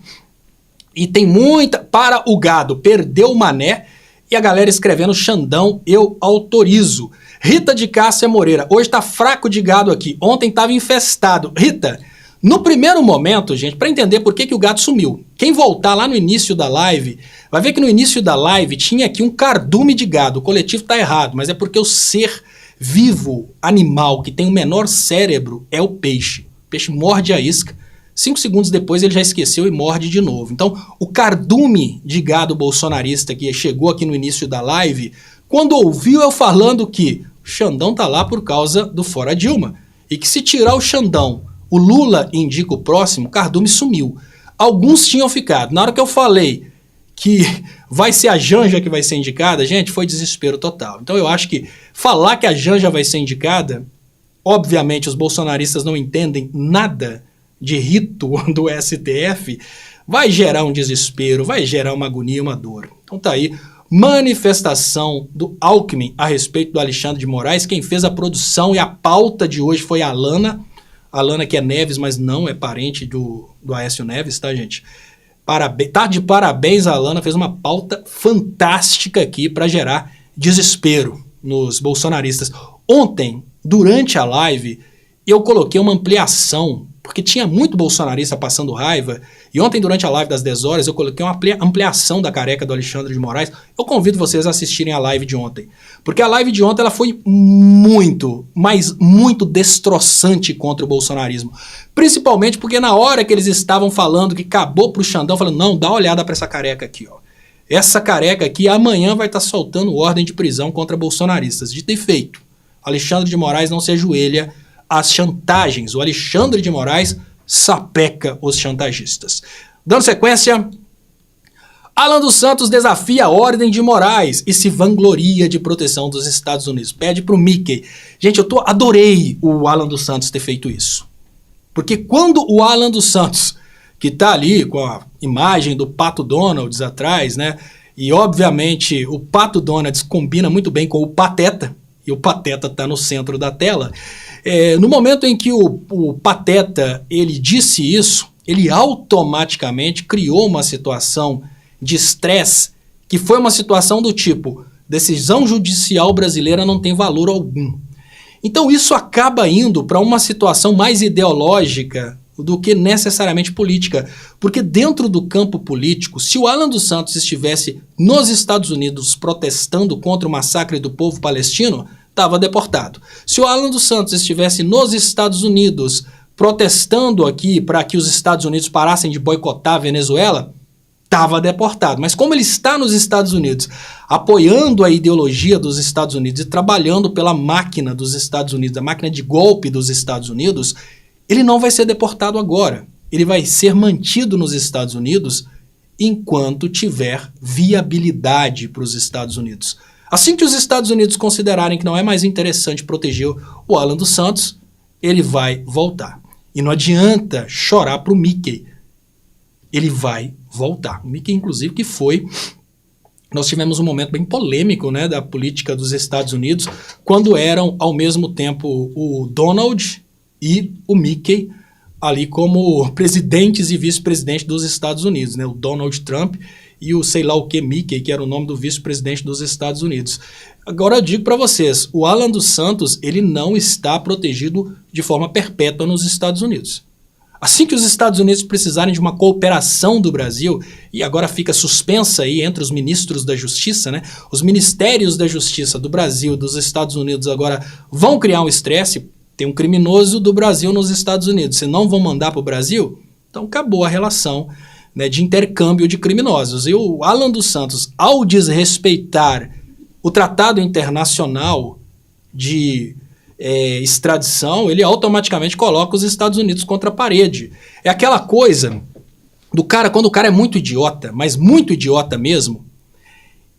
E tem muita... Para o gado, perdeu o mané. E a galera escrevendo Xandão, eu autorizo. Rita de Cássia Moreira, hoje tá fraco de gado aqui. Ontem tava infestado. Rita, no primeiro momento, gente, para entender por que o gado sumiu. Quem voltar lá no início da live, vai ver que no início da live tinha aqui um cardume de gado. O coletivo tá errado, mas é porque o ser vivo, animal, que tem o menor cérebro é o peixe. O peixe morde a isca, 5 segundos depois ele já esqueceu e morde de novo. Então, o cardume de gado bolsonarista que chegou aqui no início da live, quando ouviu eu falando que o Xandão tá lá por causa do fora Dilma, e que se tirar o Xandão, o Lula indica o próximo, o cardume sumiu. Alguns tinham ficado. Na hora que eu falei que vai ser a Janja que vai ser indicada, gente, foi desespero total. Então eu acho que falar que a Janja vai ser indicada, obviamente os bolsonaristas não entendem nada de rito do STF, vai gerar um desespero, vai gerar uma agonia, uma dor. Então tá aí, manifestação do Alckmin a respeito do Alexandre de Moraes. Quem fez a produção e a pauta de hoje foi a Alana que é Neves, mas não é parente do Aécio Neves, tá, gente? Tá de parabéns, a Alana fez uma pauta fantástica aqui para gerar desespero nos bolsonaristas. Ontem, durante a live, eu coloquei uma ampliação, porque tinha muito bolsonarista passando raiva, e ontem durante a live das 10 horas eu coloquei uma ampliação da careca do Alexandre de Moraes. Eu convido vocês a assistirem a live de ontem, porque a live de ontem ela foi muito, mas muito destroçante contra o bolsonarismo, principalmente porque na hora que eles estavam falando que acabou pro Xandão, falando, não, dá uma olhada para essa careca aqui, ó. Essa careca aqui amanhã vai estar soltando ordem de prisão contra bolsonaristas. Dito e feito, Alexandre de Moraes não se ajoelha às chantagens. O Alexandre de Moraes sapeca os chantagistas. Dando sequência, Alan dos Santos desafia a ordem de Moraes e se vangloria de proteção dos Estados Unidos. Pede pro Mickey. Gente, eu adorei o Alan dos Santos ter feito isso. Porque quando o Alan dos Santos, que tá ali com a imagem do Pato Donald atrás, né? E obviamente o Pato Donald combina muito bem com o Pateta, e o Pateta tá no centro da tela. No momento em que o Pateta ele disse isso, ele automaticamente criou uma situação de estresse, que foi uma situação do tipo, decisão judicial brasileira não tem valor algum. Então isso acaba indo para uma situação mais ideológica do que necessariamente política, porque dentro do campo político, se o Alan dos Santos estivesse nos Estados Unidos protestando contra o massacre do povo palestino, estava deportado. Se o Alan dos Santos estivesse nos Estados Unidos protestando aqui para que os Estados Unidos parassem de boicotar a Venezuela, estava deportado. Mas como ele está nos Estados Unidos, apoiando a ideologia dos Estados Unidos e trabalhando pela máquina dos Estados Unidos, a máquina de golpe dos Estados Unidos, ele não vai ser deportado agora. Ele vai ser mantido nos Estados Unidos enquanto tiver viabilidade para os Estados Unidos. Assim que os Estados Unidos considerarem que não é mais interessante proteger o Alan dos Santos, ele vai voltar. E não adianta chorar para o Mickey. Ele vai voltar. O Mickey, inclusive, que foi... Nós tivemos um momento bem polêmico, né, da política dos Estados Unidos, quando eram, ao mesmo tempo, o Donald e o Mickey ali como presidentes e vice-presidentes dos Estados Unidos, né, o Donald Trump e o sei lá o que Mickey, que era o nome do vice-presidente dos Estados Unidos. Agora eu digo para vocês, o Alan dos Santos, ele não está protegido de forma perpétua nos Estados Unidos. Assim que os Estados Unidos precisarem de uma cooperação do Brasil, e agora fica suspensa aí entre os ministros da Justiça, né? Os ministérios da Justiça do Brasil e dos Estados Unidos agora vão criar um estresse, tem um criminoso do Brasil nos Estados Unidos, se não vão mandar para o Brasil, então acabou a relação, né, de intercâmbio de criminosos. E o Alan dos Santos, ao desrespeitar o Tratado Internacional de extradição, ele automaticamente coloca os Estados Unidos contra a parede. É aquela coisa do cara, quando o cara é muito idiota, mas muito idiota mesmo,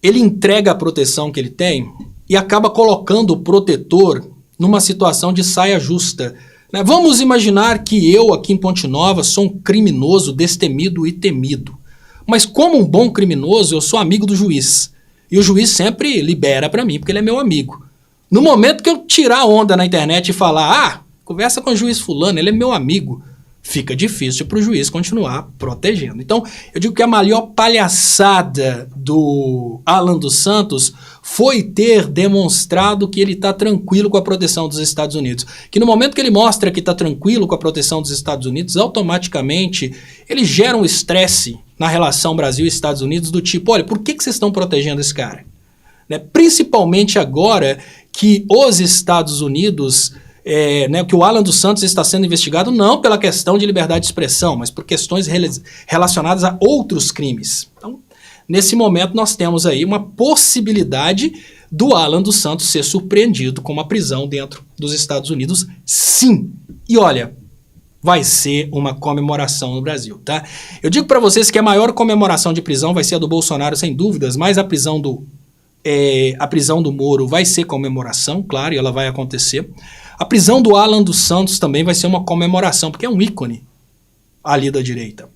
ele entrega a proteção que ele tem e acaba colocando o protetor numa situação de saia justa. Né? Vamos imaginar que eu aqui em Ponte Nova sou um criminoso destemido e temido. Mas como um bom criminoso, eu sou amigo do juiz. E o juiz sempre libera para mim, porque ele é meu amigo. No momento que eu tirar onda na internet e falar, conversa com o juiz fulano, ele é meu amigo, fica difícil para o juiz continuar protegendo. Então, eu digo que a maior palhaçada do Alan dos Santos foi ter demonstrado que ele está tranquilo com a proteção dos Estados Unidos. Que no momento que ele mostra que está tranquilo com a proteção dos Estados Unidos, automaticamente ele gera um estresse na relação Brasil e Estados Unidos do tipo, olha, por que vocês estão protegendo esse cara? Né? Principalmente agora que os Estados Unidos, que o Alan dos Santos está sendo investigado não pela questão de liberdade de expressão, mas por questões relacionadas a outros crimes. Então, nesse momento nós temos aí uma possibilidade do Alan dos Santos ser surpreendido com uma prisão dentro dos Estados Unidos, sim. E olha, vai ser uma comemoração no Brasil, tá? Eu digo para vocês que a maior comemoração de prisão vai ser a do Bolsonaro, sem dúvidas, mas a prisão do Moro vai ser comemoração, claro, e ela vai acontecer. A prisão do Alan dos Santos também vai ser uma comemoração, porque é um ícone ali da direita.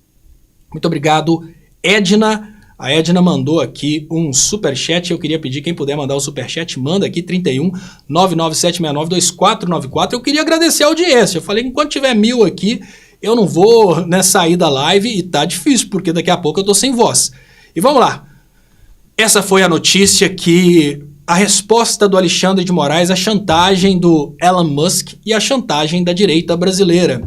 Muito obrigado, Edna. A Edna mandou aqui um superchat. Eu queria pedir, quem puder mandar o superchat, manda aqui, 31 99769 2494. Eu queria agradecer a audiência. Eu falei que enquanto tiver 1000 aqui, eu não vou, né, sair da live, e tá difícil, porque daqui a pouco eu tô sem voz. E vamos lá. Essa foi a notícia que a resposta do Alexandre de Moraes à chantagem do Elon Musk e à chantagem da direita brasileira.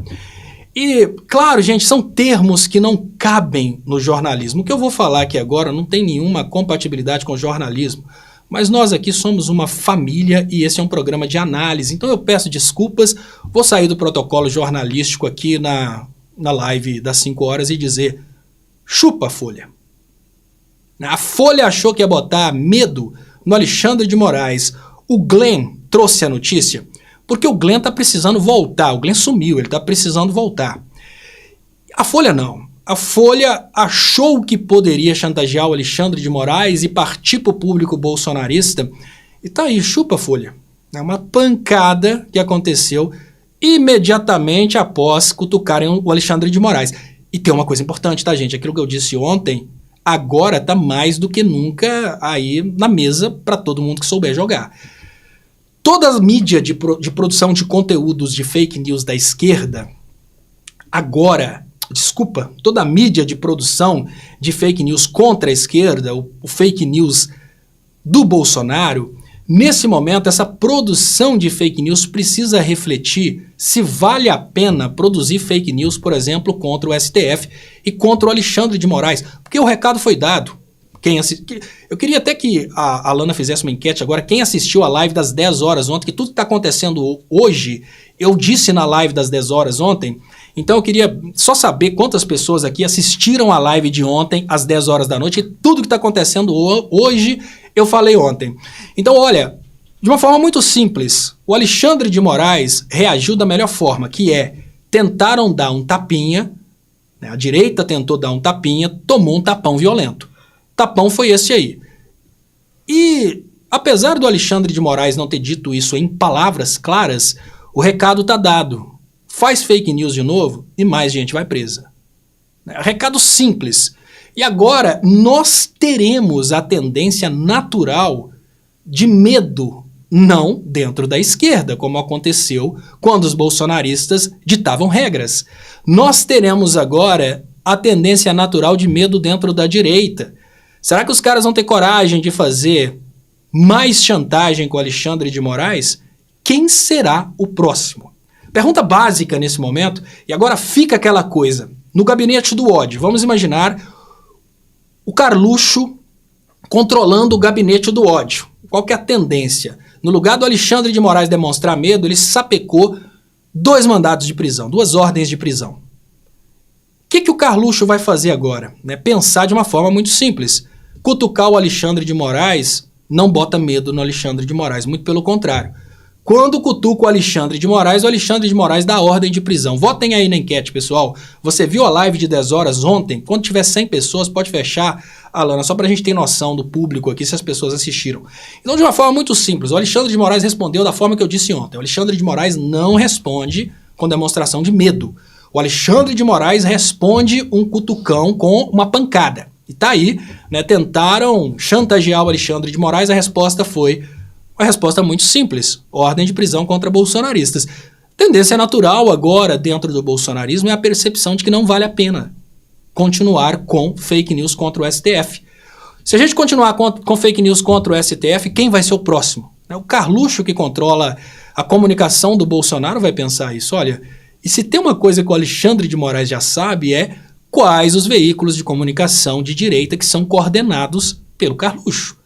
E, claro, gente, são termos que não cabem no jornalismo. O que eu vou falar aqui agora não tem nenhuma compatibilidade com o jornalismo, mas nós aqui somos uma família e esse é um programa de análise. Então eu peço desculpas, vou sair do protocolo jornalístico aqui na live das 5 horas e dizer, chupa a Folha. A Folha achou que ia botar medo no Alexandre de Moraes. O Glenn trouxe a notícia porque o Glenn está precisando voltar. O Glenn sumiu, ele está precisando voltar. A Folha não. A Folha achou que poderia chantagear o Alexandre de Moraes e partir para o público bolsonarista. E tá aí, chupa a Folha. É uma pancada que aconteceu imediatamente após cutucarem o Alexandre de Moraes. E tem uma coisa importante, tá, gente? Aquilo que eu disse ontem, agora está mais do que nunca aí na mesa para todo mundo que souber jogar. Toda a mídia de produção de conteúdos de fake news da esquerda, toda a mídia de produção de fake news contra a esquerda, o fake news do Bolsonaro, nesse momento essa produção de fake news precisa refletir se vale a pena produzir fake news, por exemplo, contra o STF e contra o Alexandre de Moraes, porque o recado foi dado. Eu queria até que a Alana fizesse uma enquete agora, quem assistiu a live das 10 horas ontem, que tudo que está acontecendo hoje, eu disse na live das 10 horas ontem, então eu queria só saber quantas pessoas aqui assistiram a live de ontem às 10 horas da noite, e tudo que está acontecendo hoje eu falei ontem. Então olha, de uma forma muito simples, o Alexandre de Moraes reagiu da melhor forma, que é tentaram dar um tapinha, né, a direita tentou dar um tapinha, tomou um tapão violento. Tapão foi esse aí. E, apesar do Alexandre de Moraes não ter dito isso em palavras claras, o recado está dado. Faz fake news de novo e mais gente vai presa. Recado simples. E agora nós teremos a tendência natural de medo, não dentro da esquerda, como aconteceu quando os bolsonaristas ditavam regras. Nós teremos agora a tendência natural de medo dentro da direita. Será que os caras vão ter coragem de fazer mais chantagem com Alexandre de Moraes? Quem será o próximo? Pergunta básica nesse momento, e agora fica aquela coisa. No gabinete do ódio, vamos imaginar o Carluxo controlando o gabinete do ódio. Qual que é a tendência? No lugar do Alexandre de Moraes demonstrar medo, ele sapecou 2 mandados de prisão, 2 ordens de prisão. O que o Carluxo vai fazer agora? Pensar de uma forma muito simples. Cutucar o Alexandre de Moraes não bota medo no Alexandre de Moraes, muito pelo contrário. Quando cutuca o Alexandre de Moraes dá ordem de prisão. Votem aí na enquete, pessoal. Você viu a live de 10 horas ontem? Quando tiver 100 pessoas, pode fechar, Alana, só pra gente ter noção do público aqui, se as pessoas assistiram. Então, de uma forma muito simples, o Alexandre de Moraes respondeu da forma que eu disse ontem. O Alexandre de Moraes não responde com demonstração de medo. O Alexandre de Moraes responde um cutucão com uma pancada. E tá aí, tentaram chantagear o Alexandre de Moraes, a resposta foi uma resposta muito simples, ordem de prisão contra bolsonaristas. Tendência natural agora dentro do bolsonarismo é a percepção de que não vale a pena continuar com fake news contra o STF. Se a gente continuar com fake news contra o STF, quem vai ser o próximo? O Carluxo, que controla a comunicação do Bolsonaro, vai pensar isso. Olha, e se tem uma coisa que o Alexandre de Moraes já sabe é quais os veículos de comunicação de direita que são coordenados pelo Carluxo.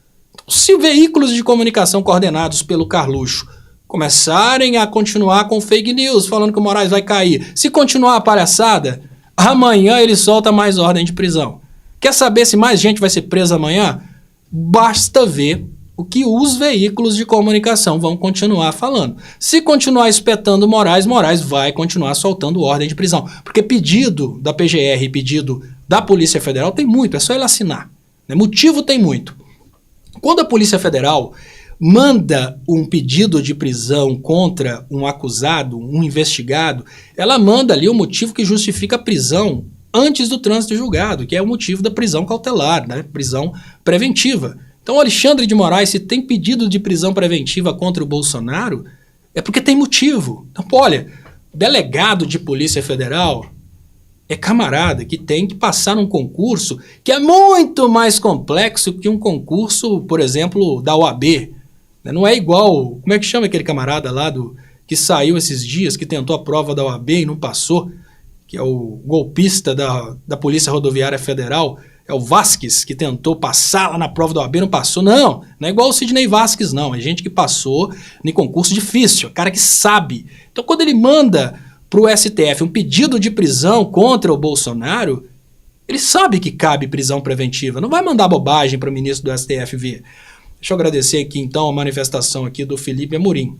Se veículos de comunicação coordenados pelo Carluxo começarem a continuar com fake news, falando que o Moraes vai cair, se continuar a palhaçada, amanhã ele solta mais ordem de prisão. Quer saber se mais gente vai ser presa amanhã? Basta ver o que os veículos de comunicação vão continuar falando. Se continuar espetando Moraes, Moraes vai continuar soltando ordem de prisão. Porque pedido da PGR e pedido da Polícia Federal tem muito, é só ele assinar. Motivo tem muito. Quando a Polícia Federal manda um pedido de prisão contra um acusado, um investigado, ela manda ali o motivo que justifica a prisão antes do trânsito julgado, que é o motivo da prisão cautelar, prisão preventiva. Então o Alexandre de Moraes, se tem pedido de prisão preventiva contra o Bolsonaro, é porque tem motivo. Então, olha, delegado de Polícia Federal é camarada que tem que passar num concurso que é muito mais complexo que um concurso, por exemplo, da OAB. Não é igual, como é que chama aquele camarada lá que saiu esses dias, que tentou a prova da OAB e não passou, que é o golpista da Polícia Rodoviária Federal, é o Vasques, que tentou passar lá na prova da OAB e não passou. Não é igual o Sidney Vasques, não. É gente que passou em concurso difícil, é cara que sabe. Então, quando ele manda para o STF um pedido de prisão contra o Bolsonaro, ele sabe que cabe prisão preventiva, não vai mandar bobagem para o ministro do STF ver. Deixa eu agradecer aqui então a manifestação aqui do Felipe Amorim.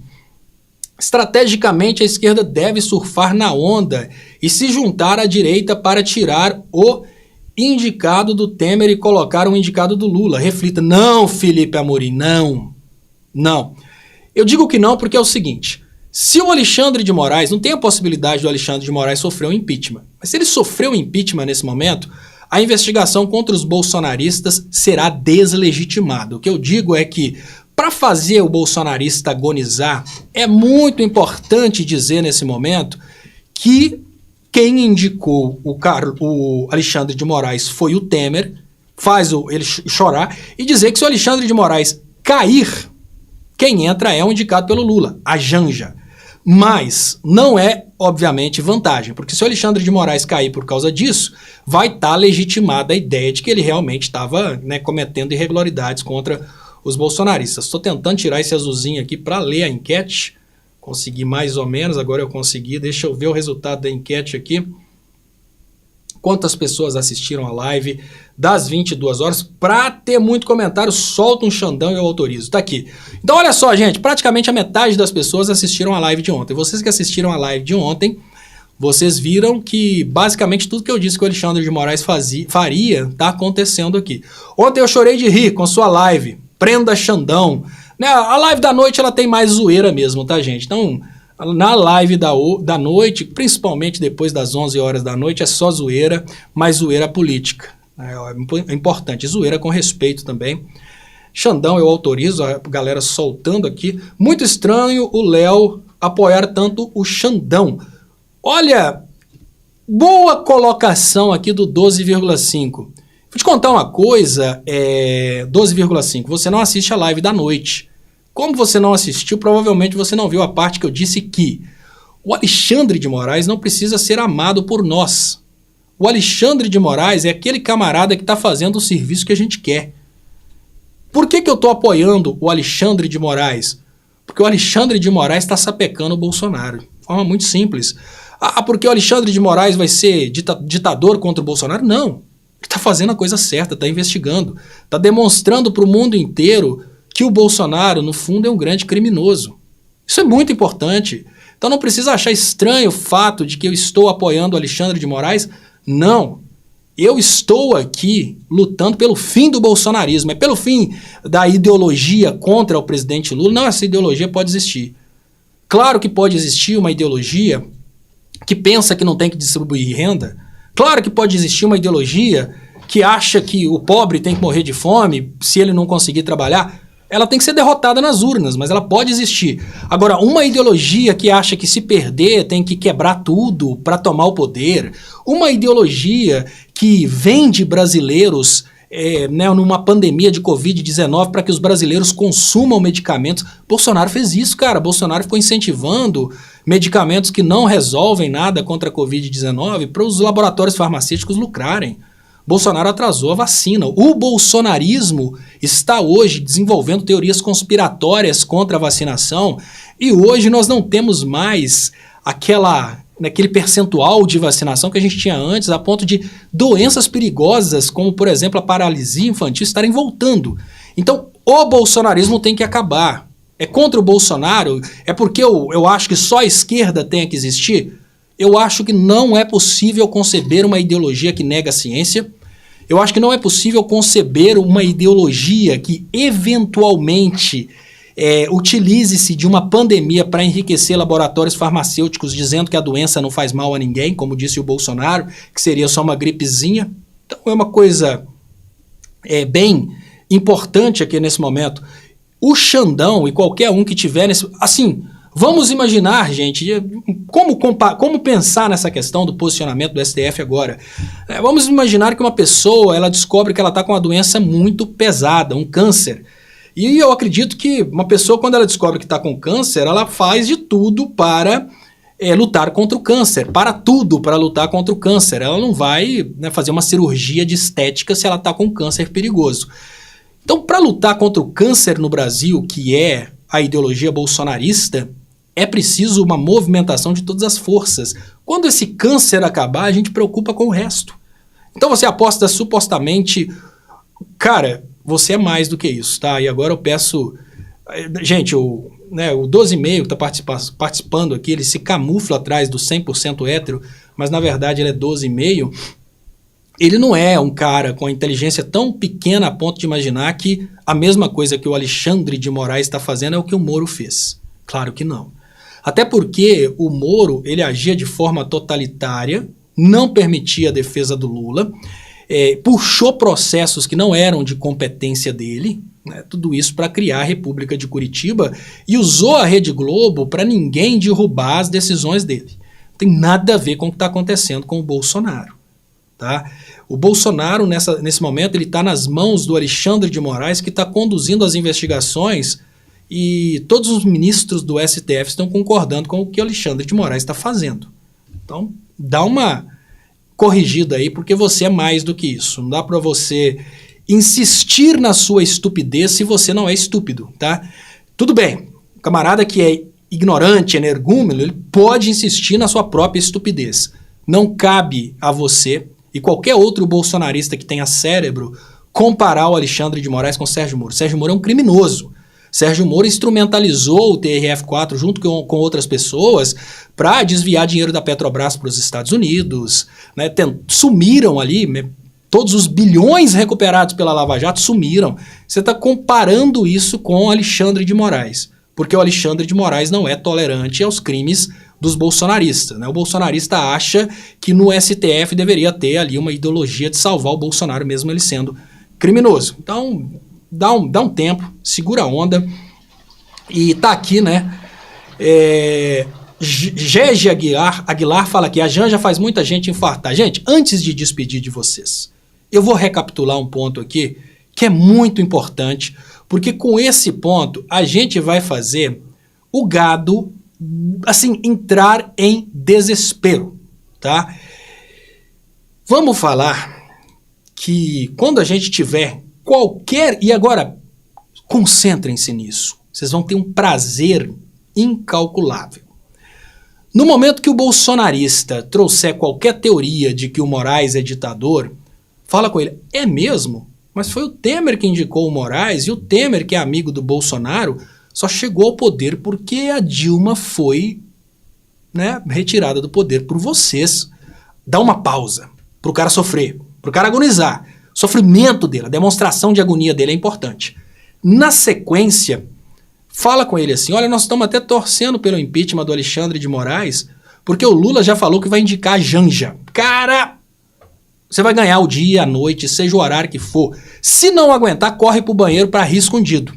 Estrategicamente a esquerda deve surfar na onda e se juntar à direita para tirar o indicado do Temer e colocar um indicado do Lula. Reflita. Não, Felipe Amorim, não. Eu digo que não porque é o seguinte: se o Alexandre de Moraes, não tem a possibilidade do Alexandre de Moraes sofrer um impeachment, mas se ele sofreu um impeachment nesse momento, a investigação contra os bolsonaristas será deslegitimada. O que eu digo é que, para fazer o bolsonarista agonizar, é muito importante dizer nesse momento que quem indicou o Alexandre de Moraes foi o Temer, faz ele chorar, e dizer que se o Alexandre de Moraes cair, quem entra é um indicado pelo Lula, a Janja. Mas não é, obviamente, vantagem, porque se o Alexandre de Moraes cair por causa disso, vai estar legitimada a ideia de que ele realmente estava cometendo irregularidades contra os bolsonaristas. Estou tentando tirar esse azulzinho aqui para ler a enquete, consegui mais ou menos, agora eu consegui, deixa eu ver o resultado da enquete aqui. Quantas pessoas assistiram a live das 22 horas? Para ter muito comentário, solta um Xandão e eu autorizo. Tá aqui. Então olha só, gente, praticamente a metade das pessoas assistiram a live de ontem. Vocês que assistiram a live de ontem, vocês viram que basicamente tudo que eu disse que o Alexandre de Moraes faria está acontecendo aqui. Ontem eu chorei de rir com a sua live, Prenda Xandão. Né, a live da noite ela tem mais zoeira mesmo, tá, gente? Então, na live da noite, principalmente depois das 11 horas da noite, é só zoeira, mas zoeira política. É importante, zoeira com respeito também. Xandão eu autorizo, a galera soltando aqui. Muito estranho o Léo apoiar tanto o Xandão. Olha, boa colocação aqui do 12,5. Vou te contar uma coisa, 12,5, você não assiste a live da noite. Como você não assistiu, provavelmente você não viu a parte que eu disse que o Alexandre de Moraes não precisa ser amado por nós. O Alexandre de Moraes é aquele camarada que está fazendo o serviço que a gente quer. Por que eu estou apoiando o Alexandre de Moraes? Porque o Alexandre de Moraes está sapecando o Bolsonaro. De forma muito simples. Porque o Alexandre de Moraes vai ser ditador contra o Bolsonaro? Não. Ele está fazendo a coisa certa, está investigando. Está demonstrando para o mundo inteiro que o Bolsonaro, no fundo, é um grande criminoso. Isso é muito importante. Então não precisa achar estranho o fato de que eu estou apoiando o Alexandre de Moraes. Não. Eu estou aqui lutando pelo fim do bolsonarismo, é pelo fim da ideologia contra o presidente Lula. Não, essa ideologia pode existir. Claro que pode existir uma ideologia que pensa que não tem que distribuir renda. Claro que pode existir uma ideologia que acha que o pobre tem que morrer de fome se ele não conseguir trabalhar. Ela tem que ser derrotada nas urnas, mas ela pode existir. Agora, uma ideologia que acha que se perder tem que quebrar tudo para tomar o poder, uma ideologia que vende brasileiros numa pandemia de Covid-19 para que os brasileiros consumam medicamentos. Bolsonaro fez isso, cara. Bolsonaro ficou incentivando medicamentos que não resolvem nada contra a Covid-19 para os laboratórios farmacêuticos lucrarem. Bolsonaro atrasou a vacina. O bolsonarismo está hoje desenvolvendo teorias conspiratórias contra a vacinação e hoje nós não temos mais aquele percentual de vacinação que a gente tinha antes, a ponto de doenças perigosas, como por exemplo a paralisia infantil, estarem voltando. Então o bolsonarismo tem que acabar. É contra o Bolsonaro? É porque eu acho que só a esquerda tem que existir? Eu acho que não é possível conceber uma ideologia que nega a ciência. Eu acho que não é possível conceber uma ideologia que eventualmente utilize-se de uma pandemia para enriquecer laboratórios farmacêuticos dizendo que a doença não faz mal a ninguém, como disse o Bolsonaro, que seria só uma gripezinha. Então é uma coisa bem importante aqui nesse momento. O Xandão e qualquer um que tiver nesse... Assim, vamos imaginar, gente, como pensar nessa questão do posicionamento do STF agora. Vamos imaginar que uma pessoa ela descobre que ela está com uma doença muito pesada, um câncer. E eu acredito que uma pessoa, quando ela descobre que está com câncer, ela faz de tudo para lutar contra o câncer, para tudo para lutar contra o câncer. Ela não vai fazer uma cirurgia de estética se ela está com um câncer perigoso. Então, para lutar contra o câncer no Brasil, que é a ideologia bolsonarista, é preciso uma movimentação de todas as forças. Quando esse câncer acabar, a gente preocupa com o resto. Então você aposta supostamente... Cara, você é mais do que isso, tá? E agora eu peço... Gente, o 12,5 que está participando aqui, ele se camufla atrás do 100% hétero, mas na verdade ele é 12,5. Ele não é um cara com a inteligência tão pequena a ponto de imaginar que a mesma coisa que o Alexandre de Moraes está fazendo é o que o Moro fez. Claro que não. Até porque o Moro, ele agia de forma totalitária, não permitia a defesa do Lula, puxou processos que não eram de competência dele, tudo isso para criar a República de Curitiba, e usou a Rede Globo para ninguém derrubar as decisões dele. Não tem nada a ver com o que está acontecendo com o Bolsonaro. Tá? O Bolsonaro, nesse momento, ele está nas mãos do Alexandre de Moraes, que está conduzindo as investigações, e todos os ministros do STF estão concordando com o que o Alexandre de Moraes está fazendo. Então, dá uma corrigida aí, porque você é mais do que isso. Não dá para você insistir na sua estupidez se você não é estúpido, tá? Tudo bem, o camarada que é ignorante, energúmeno, ele pode insistir na sua própria estupidez. Não cabe a você e qualquer outro bolsonarista que tenha cérebro comparar o Alexandre de Moraes com o Sérgio Moro. Sérgio Moro é um criminoso. Sérgio Moro instrumentalizou o TRF4 junto com outras pessoas para desviar dinheiro da Petrobras para os Estados Unidos, né? Sumiram ali, todos os bilhões recuperados pela Lava Jato sumiram. Você está comparando isso com Alexandre de Moraes, porque o Alexandre de Moraes não é tolerante aos crimes dos bolsonaristas, né? O bolsonarista acha que no STF deveria ter ali uma ideologia de salvar o Bolsonaro, mesmo ele sendo criminoso. Então, dá um tempo, segura a onda. E tá aqui, né? Gege Aguilar fala que a Janja faz muita gente infartar. Gente, antes de despedir de vocês, eu vou recapitular um ponto aqui que é muito importante, porque com esse ponto a gente vai fazer o gado, assim, entrar em desespero, tá? Vamos falar que quando a gente tiver qualquer... E agora, concentrem-se nisso. Vocês vão ter um prazer incalculável. No momento que o bolsonarista trouxer qualquer teoria de que o Moraes é ditador, fala com ele, é mesmo? Mas foi o Temer que indicou o Moraes, e o Temer, que é amigo do Bolsonaro, só chegou ao poder porque a Dilma foi, né, retirada do poder por vocês. Dá uma pausa pro cara sofrer, pro cara agonizar. O sofrimento dele, a demonstração de agonia dele é importante. Na sequência, fala com ele assim, olha, nós estamos até torcendo pelo impeachment do Alexandre de Moraes, porque o Lula já falou que vai indicar a Janja. Cara, você vai ganhar o dia, a noite, seja o horário que for. Se não aguentar, corre pro banheiro para rir escondido.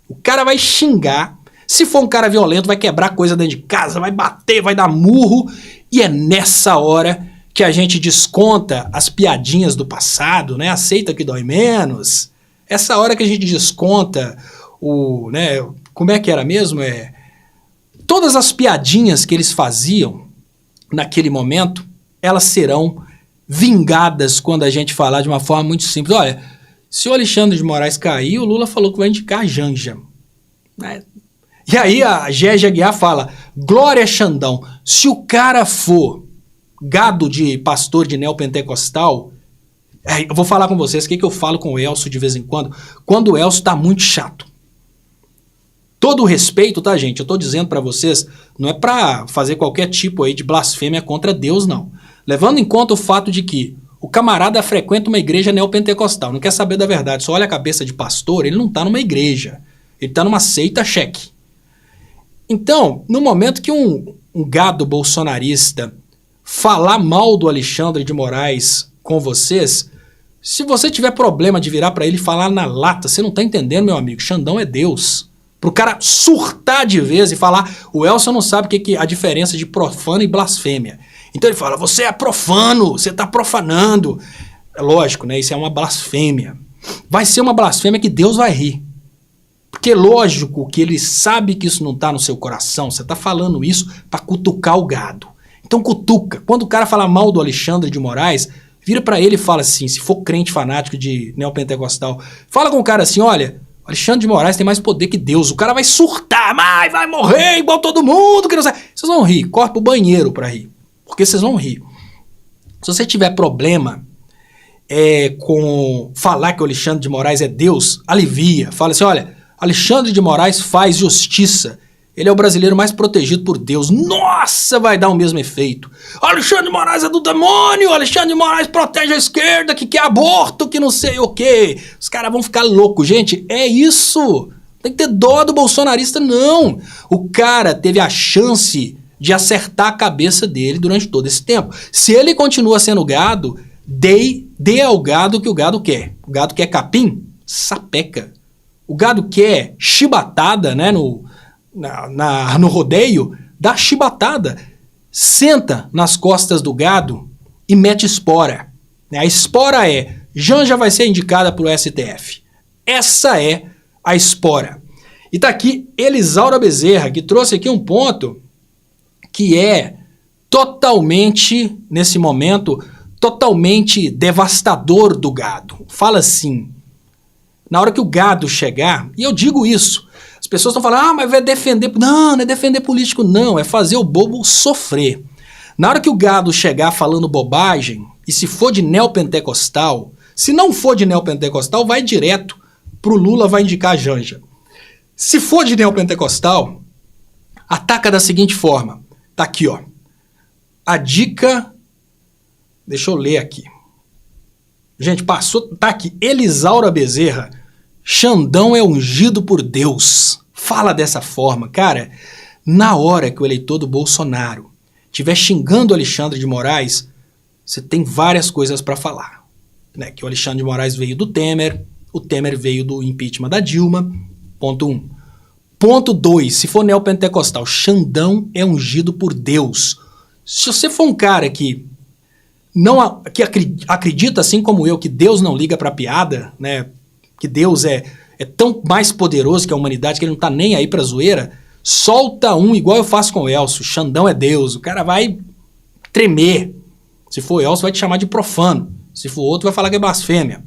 O cara vai xingar, se for um cara violento, vai quebrar coisa dentro de casa, vai bater, vai dar murro, e é nessa hora que a gente desconta as piadinhas do passado, né? Aceita que dói menos. Essa hora que a gente desconta né? Como é que era mesmo? Todas as piadinhas que eles faziam naquele momento, elas serão vingadas quando a gente falar de uma forma muito simples. Olha, se o Alexandre de Moraes cair, o Lula falou que vai indicar a Janja. Né? E aí a Gege Aguiar fala, Glória Xandão, se o cara for gado de pastor de neopentecostal, eu vou falar com vocês o que eu falo com o Elcio de vez em quando o Elcio tá muito chato. Todo o respeito, tá, gente? Eu tô dizendo pra vocês, não é pra fazer qualquer tipo aí de blasfêmia contra Deus, não. Levando em conta o fato de que o camarada frequenta uma igreja neopentecostal, não quer saber da verdade, só olha a cabeça de pastor, ele não tá numa igreja, ele tá numa seita cheque. Então, no momento que um gado bolsonarista falar mal do Alexandre de Moraes com vocês, se você tiver problema de virar pra ele e falar na lata, você não tá entendendo, meu amigo, Xandão é Deus. Pro cara surtar de vez e falar, o Elcio não sabe o que é a diferença de profano e blasfêmia. Então ele fala, você é profano, você tá profanando. É lógico, né? Isso é uma blasfêmia. Vai ser uma blasfêmia que Deus vai rir. Porque é lógico que ele sabe que isso não tá no seu coração, você tá falando isso pra cutucar o gado. Então cutuca. Quando o cara fala mal do Alexandre de Moraes, vira pra ele e fala assim, se for crente fanático de neopentecostal, fala com o cara assim, olha, Alexandre de Moraes tem mais poder que Deus, o cara vai surtar, mas vai morrer igual todo mundo, que não sabe. Vocês vão rir, corre pro banheiro pra rir, porque vocês vão rir. Se você tiver problema com falar que o Alexandre de Moraes é Deus, alivia, fala assim, olha, Alexandre de Moraes faz justiça, ele é o brasileiro mais protegido por Deus. Nossa, vai dar o mesmo efeito. Alexandre de Moraes é do demônio, Alexandre de Moraes protege a esquerda, que quer aborto, que não sei o quê. Os caras vão ficar loucos. Gente, é isso. Tem que ter dó do bolsonarista, não. O cara teve a chance de acertar a cabeça dele durante todo esse tempo. Se ele continua sendo gado, dê ao gado o que o gado quer. O gado quer capim? Sapeca. O gado quer chibatada, né, no rodeio, dá chibatada, senta nas costas do gado e mete espora. A espora Janja vai ser indicada para o STF. Essa é a espora. E tá aqui Elisaura Bezerra, que trouxe aqui um ponto que é totalmente, nesse momento, totalmente devastador do gado. Fala assim, na hora que o gado chegar, e eu digo isso, as pessoas estão falando, mas vai defender... Não, não é defender político, não. É fazer o bobo sofrer. Na hora que o gado chegar falando bobagem, e se for de neopentecostal, se não for de neopentecostal, vai direto pro Lula, vai indicar a Janja. Se for de neopentecostal, ataca da seguinte forma. Tá aqui, ó. A dica... Deixa eu ler aqui. Gente, passou... Tá aqui. Elisaura Bezerra. Xandão é ungido por Deus. Fala dessa forma. Cara, na hora que o eleitor do Bolsonaro estiver xingando o Alexandre de Moraes, você tem várias coisas para falar. Né? Que o Alexandre de Moraes veio do Temer, o Temer veio do impeachment da Dilma. Ponto 1. Ponto 2. Se for neopentecostal, Xandão é ungido por Deus. Se você for um cara que acredita, assim como eu, que Deus não liga pra piada, né? Que Deus é tão mais poderoso que a humanidade que ele não tá nem aí pra zoeira, solta um igual eu faço com o Elcio. Xandão é Deus. O cara vai tremer. Se for Elcio, vai te chamar de profano. Se for outro, vai falar que é blasfêmia.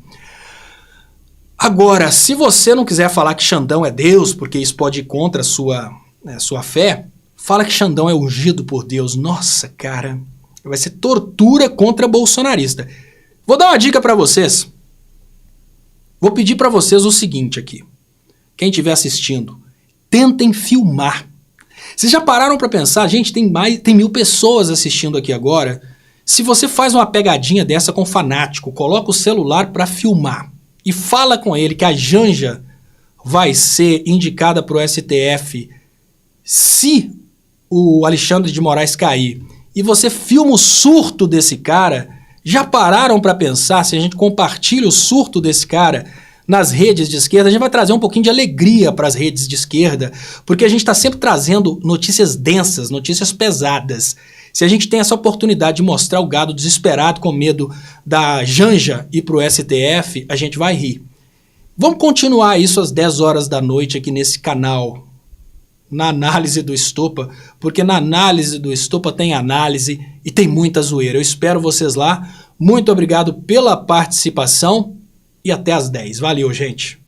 Agora, se você não quiser falar que Xandão é Deus, porque isso pode ir contra a sua fé, fala que Xandão é ungido por Deus. Nossa, cara, vai ser tortura contra bolsonarista. Vou dar uma dica pra vocês. Vou pedir pra vocês o seguinte aqui. Quem estiver assistindo, tentem filmar. Vocês já pararam pra pensar? Gente, tem 1000 pessoas assistindo aqui agora. Se você faz uma pegadinha dessa com fanático, coloca o celular pra filmar e fala com ele que a Janja vai ser indicada para o STF se o Alexandre de Moraes cair, e você filma o surto desse cara, já pararam para pensar se a gente compartilha o surto desse cara nas redes de esquerda, a gente vai trazer um pouquinho de alegria para as redes de esquerda, porque a gente está sempre trazendo notícias densas, notícias pesadas. Se a gente tem essa oportunidade de mostrar o gado desesperado com medo da Janja ir pro STF, a gente vai rir. Vamos continuar isso às 10 horas da noite aqui nesse canal, na Análise do Estopa, porque na Análise do Estopa tem análise e tem muita zoeira. Eu espero vocês lá. Muito obrigado pela participação e até às 10. Valeu, gente!